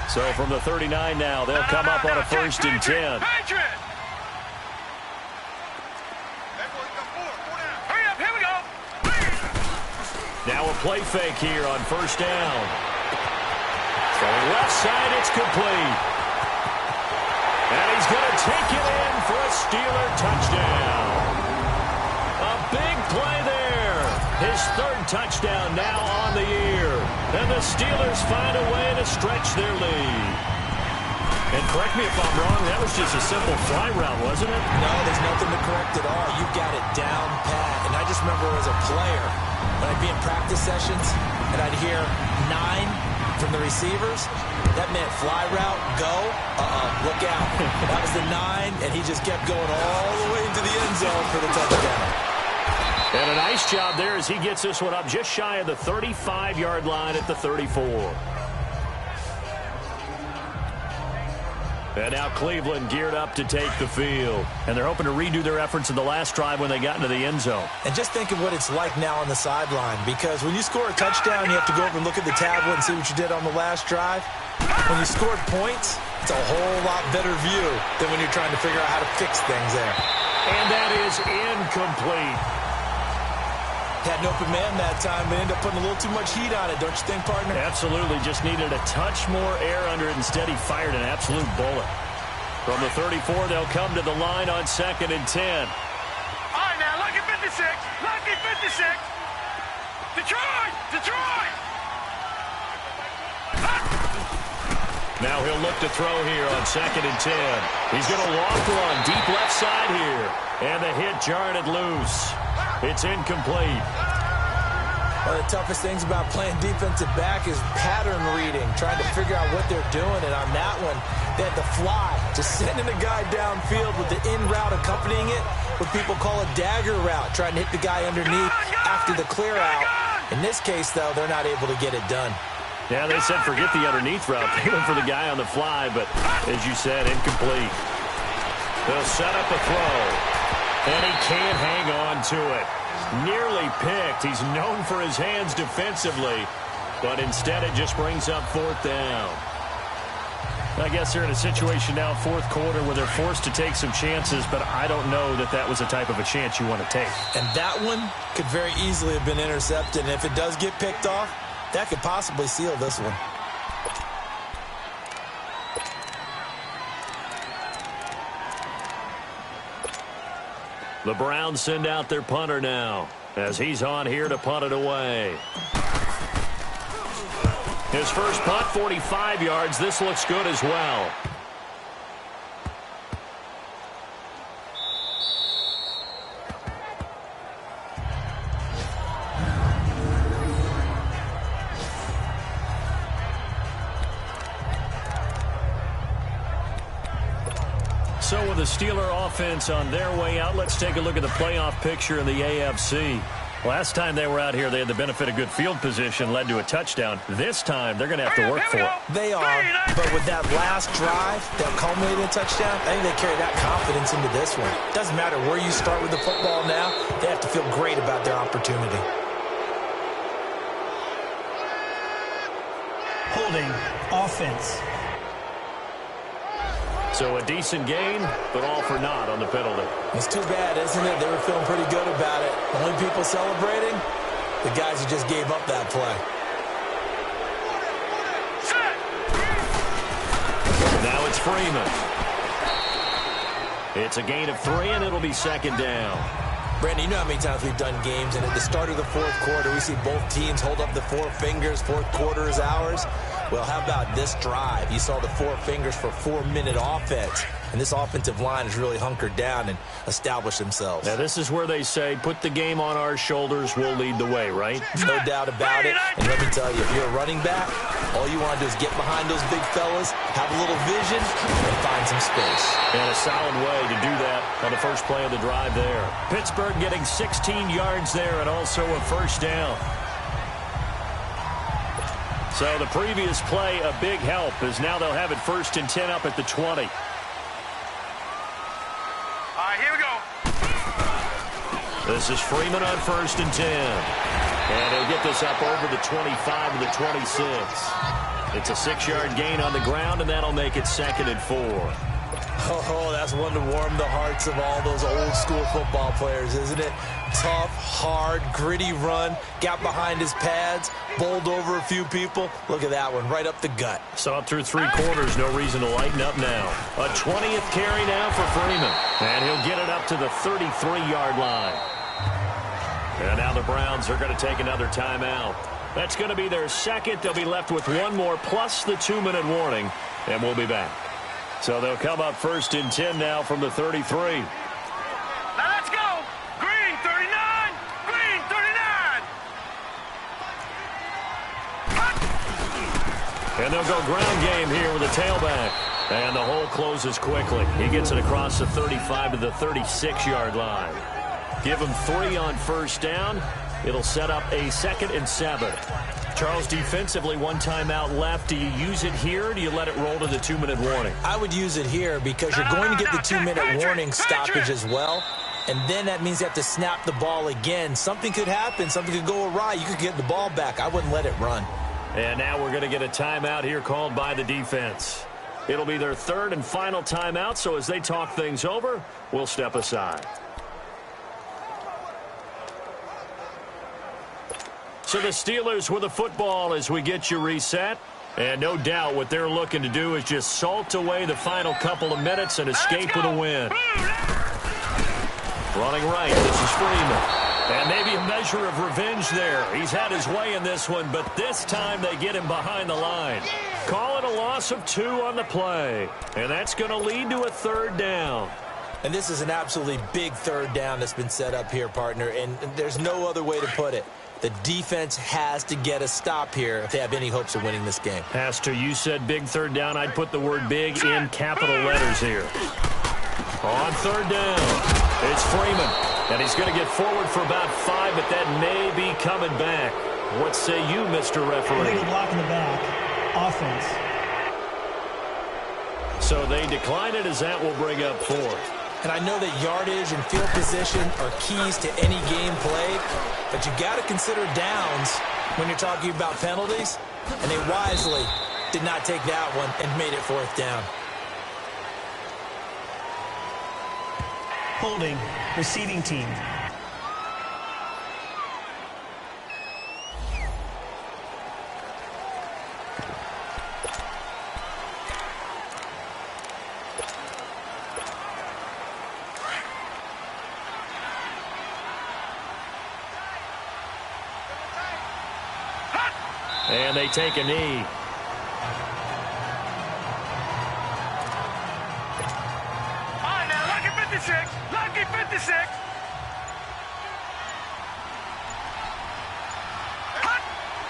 So from the 39 now, they'll come up on a 1st and 10. Hurry up, here we go. Now a play fake here on 1st down. From left side, it's complete. And he's going to take it in for a Steeler touchdown. A big play there. His 3rd touchdown now on the year. And the Steelers find a way to stretch their lead. And correct me if I'm wrong, that was just a simple fly route, wasn't it? No, there's nothing to correct at all. You got it down pat. And I just remember as a player, when I'd be in practice sessions, and I'd hear 9 from the receivers, that meant fly route, go, look out. That was the 9, and he just kept going all the way into the end zone for the touchdown. And a nice job there as he gets this one up just shy of the 35-yard line at the 34. And now Cleveland geared up to take the field. And they're hoping to redo their efforts in the last drive when they got into the end zone. And just think of what it's like now on the sideline, because when you score a touchdown, you have to go over and look at the tablet and see what you did on the last drive. When you scored points, it's a whole lot better view than when you're trying to figure out how to fix things there. And that is incomplete. Had an open man that time, but ended up putting a little too much heat on it, don't you think, partner? Absolutely. Just needed a touch more air under it. Instead, he fired an absolute bullet. From the 34, they'll come to the line on 2nd and 10. All right, now, lucky 56. Lucky 56. Detroit! Detroit! Now he'll look to throw here on 2nd and 10. He's going to loft one deep left side here. And the hit jarred it loose. It's incomplete. One of the toughest things about playing defensive back is pattern reading, trying to figure out what they're doing. And on that one, they had to fly, just sending a guy downfield with the in route accompanying it, what people call a dagger route, trying to hit the guy underneath after the clear out. In this case, though, they're not able to get it done. Yeah, they said forget the underneath route. They went for the guy on the fly, but as you said, incomplete. They'll set up a throw. And he can't hang on to it. Nearly picked. He's known for his hands defensively, but instead it just brings up 4th down. I guess they're in a situation now, 4th quarter, where they're forced to take some chances, but I don't know that that was the type of a chance you want to take. And that one could very easily have been intercepted, and if it does get picked off, that could possibly seal this one. The Browns send out their punter now as he's on here to punt it away. His first punt, 45 yards. This looks good as well. So with the Steeler offense on their way out, let's take a look at the playoff picture in the AFC. Last time they were out here, they had the benefit of good field position, led to a touchdown. This time, they're going to have to work for it. They are, but with that last drive that culminated in a touchdown, I think they carry that confidence into this one. Doesn't matter where you start with the football now, they have to feel great about their opportunity. Holding offense. So a decent gain, but all for naught on the penalty. It's too bad, isn't it? They were feeling pretty good about it. The only people celebrating, the guys who just gave up that play. Now it's Freeman. It's a gain of 3, and it'll be second down. Brandon, you know how many times we've done games, and at the start of the fourth quarter, we see both teams hold up the 4 fingers, fourth quarter is ours. Well, how about this drive? You saw the 4 fingers for 4-minute offense, and this offensive line has really hunkered down and established themselves. Now, this is where they say, put the game on our shoulders, we'll lead the way, right? No doubt about it. And let me tell you, if you're a running back, all you want to do is get behind those big fellas, have a little vision, and find some space. And a solid way to do that on the first play of the drive there. Pittsburgh getting 16 yards there and also a first down. So the previous play, a big help, as now they'll have it 1st and 10 up at the 20. All right, here we go. This is Freeman on 1st and 10. And he'll get this up over the 25 to the 26. It's a 6-yard gain on the ground, and that'll make it 2nd and 4. Oh, that's one to warm the hearts of all those old-school football players, isn't it? Tough, hard, gritty run, got behind his pads, bowled over a few people. Look at that one, right up the gut. So up through 3 quarters, no reason to lighten up now. A 20th carry now for Freeman. And he'll get it up to the 33-yard line. And now the Browns are going to take another timeout. That's going to be their second. They'll be left with 1 more plus the 2-minute warning, and we'll be back. So they'll come up 1st and 10 now from the 33. Now let's go. Green 39. Green 39. And they'll go ground game here with a tailback. And the hole closes quickly. He gets it across the 35 to the 36-yard line. Give him 3 on first down. It'll set up a 2nd and 7. Charles, defensively, 1 timeout left. Do you use it here, or do you let it roll to the 2-minute warning? I would use it here because you're going to get the 2-minute warning stoppage as well. And then that means you have to snap the ball again. Something could happen. Something could go awry. You could get the ball back. I wouldn't let it run. And now we're going to get a timeout here called by the defense. It'll be their 3rd and final timeout, so as they talk things over, we'll step aside. So the Steelers with the football as we get you reset. And no doubt what they're looking to do is just salt away the final couple of minutes and escape with a win. Running right, this is Freeman. And maybe a measure of revenge there. He's had his way in this one, but this time they get him behind the line. Call it a loss of 2 on the play. And that's going to lead to a 3rd down. And this is an absolutely big 3rd down that's been set up here, partner. And there's no other way to put it. The defense has to get a stop here if they have any hopes of winning this game. Pastor, you said big 3rd down. I'd put the word big in capital letters here. On 3rd down, it's Freeman. And he's going to get forward for about 5, but that may be coming back. What say you, Mr. Referee? Illegal block in the back. Offense. So they decline it as that will bring up 4th. And I know that yardage and field position are keys to any game played, but you got to consider downs when you're talking about penalties, and they wisely did not take that one and made it 4th down. Holding. Receiving team. And they take a knee. All right, now, lucky 56. Lucky 56.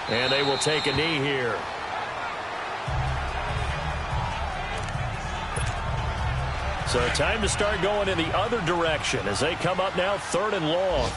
And they will take a knee here. So time to start going in the other direction as they come up now 3rd and long.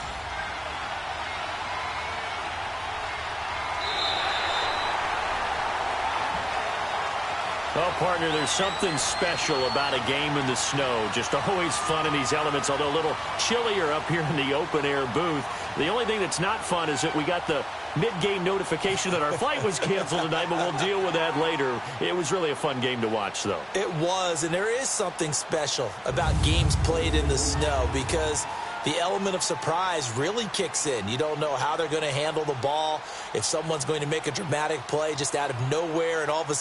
Well, partner, there's something special about a game in the snow. Just always fun in these elements, although a little chillier up here in the open-air booth. The only thing that's not fun is that we got the mid-game notification that our flight was canceled tonight, but we'll deal with that later. It was really a fun game to watch, though. It was, and there is something special about games played in the snow because the element of surprise really kicks in. You don't know how they're going to handle the ball, if someone's going to make a dramatic play just out of nowhere, and all of a sudden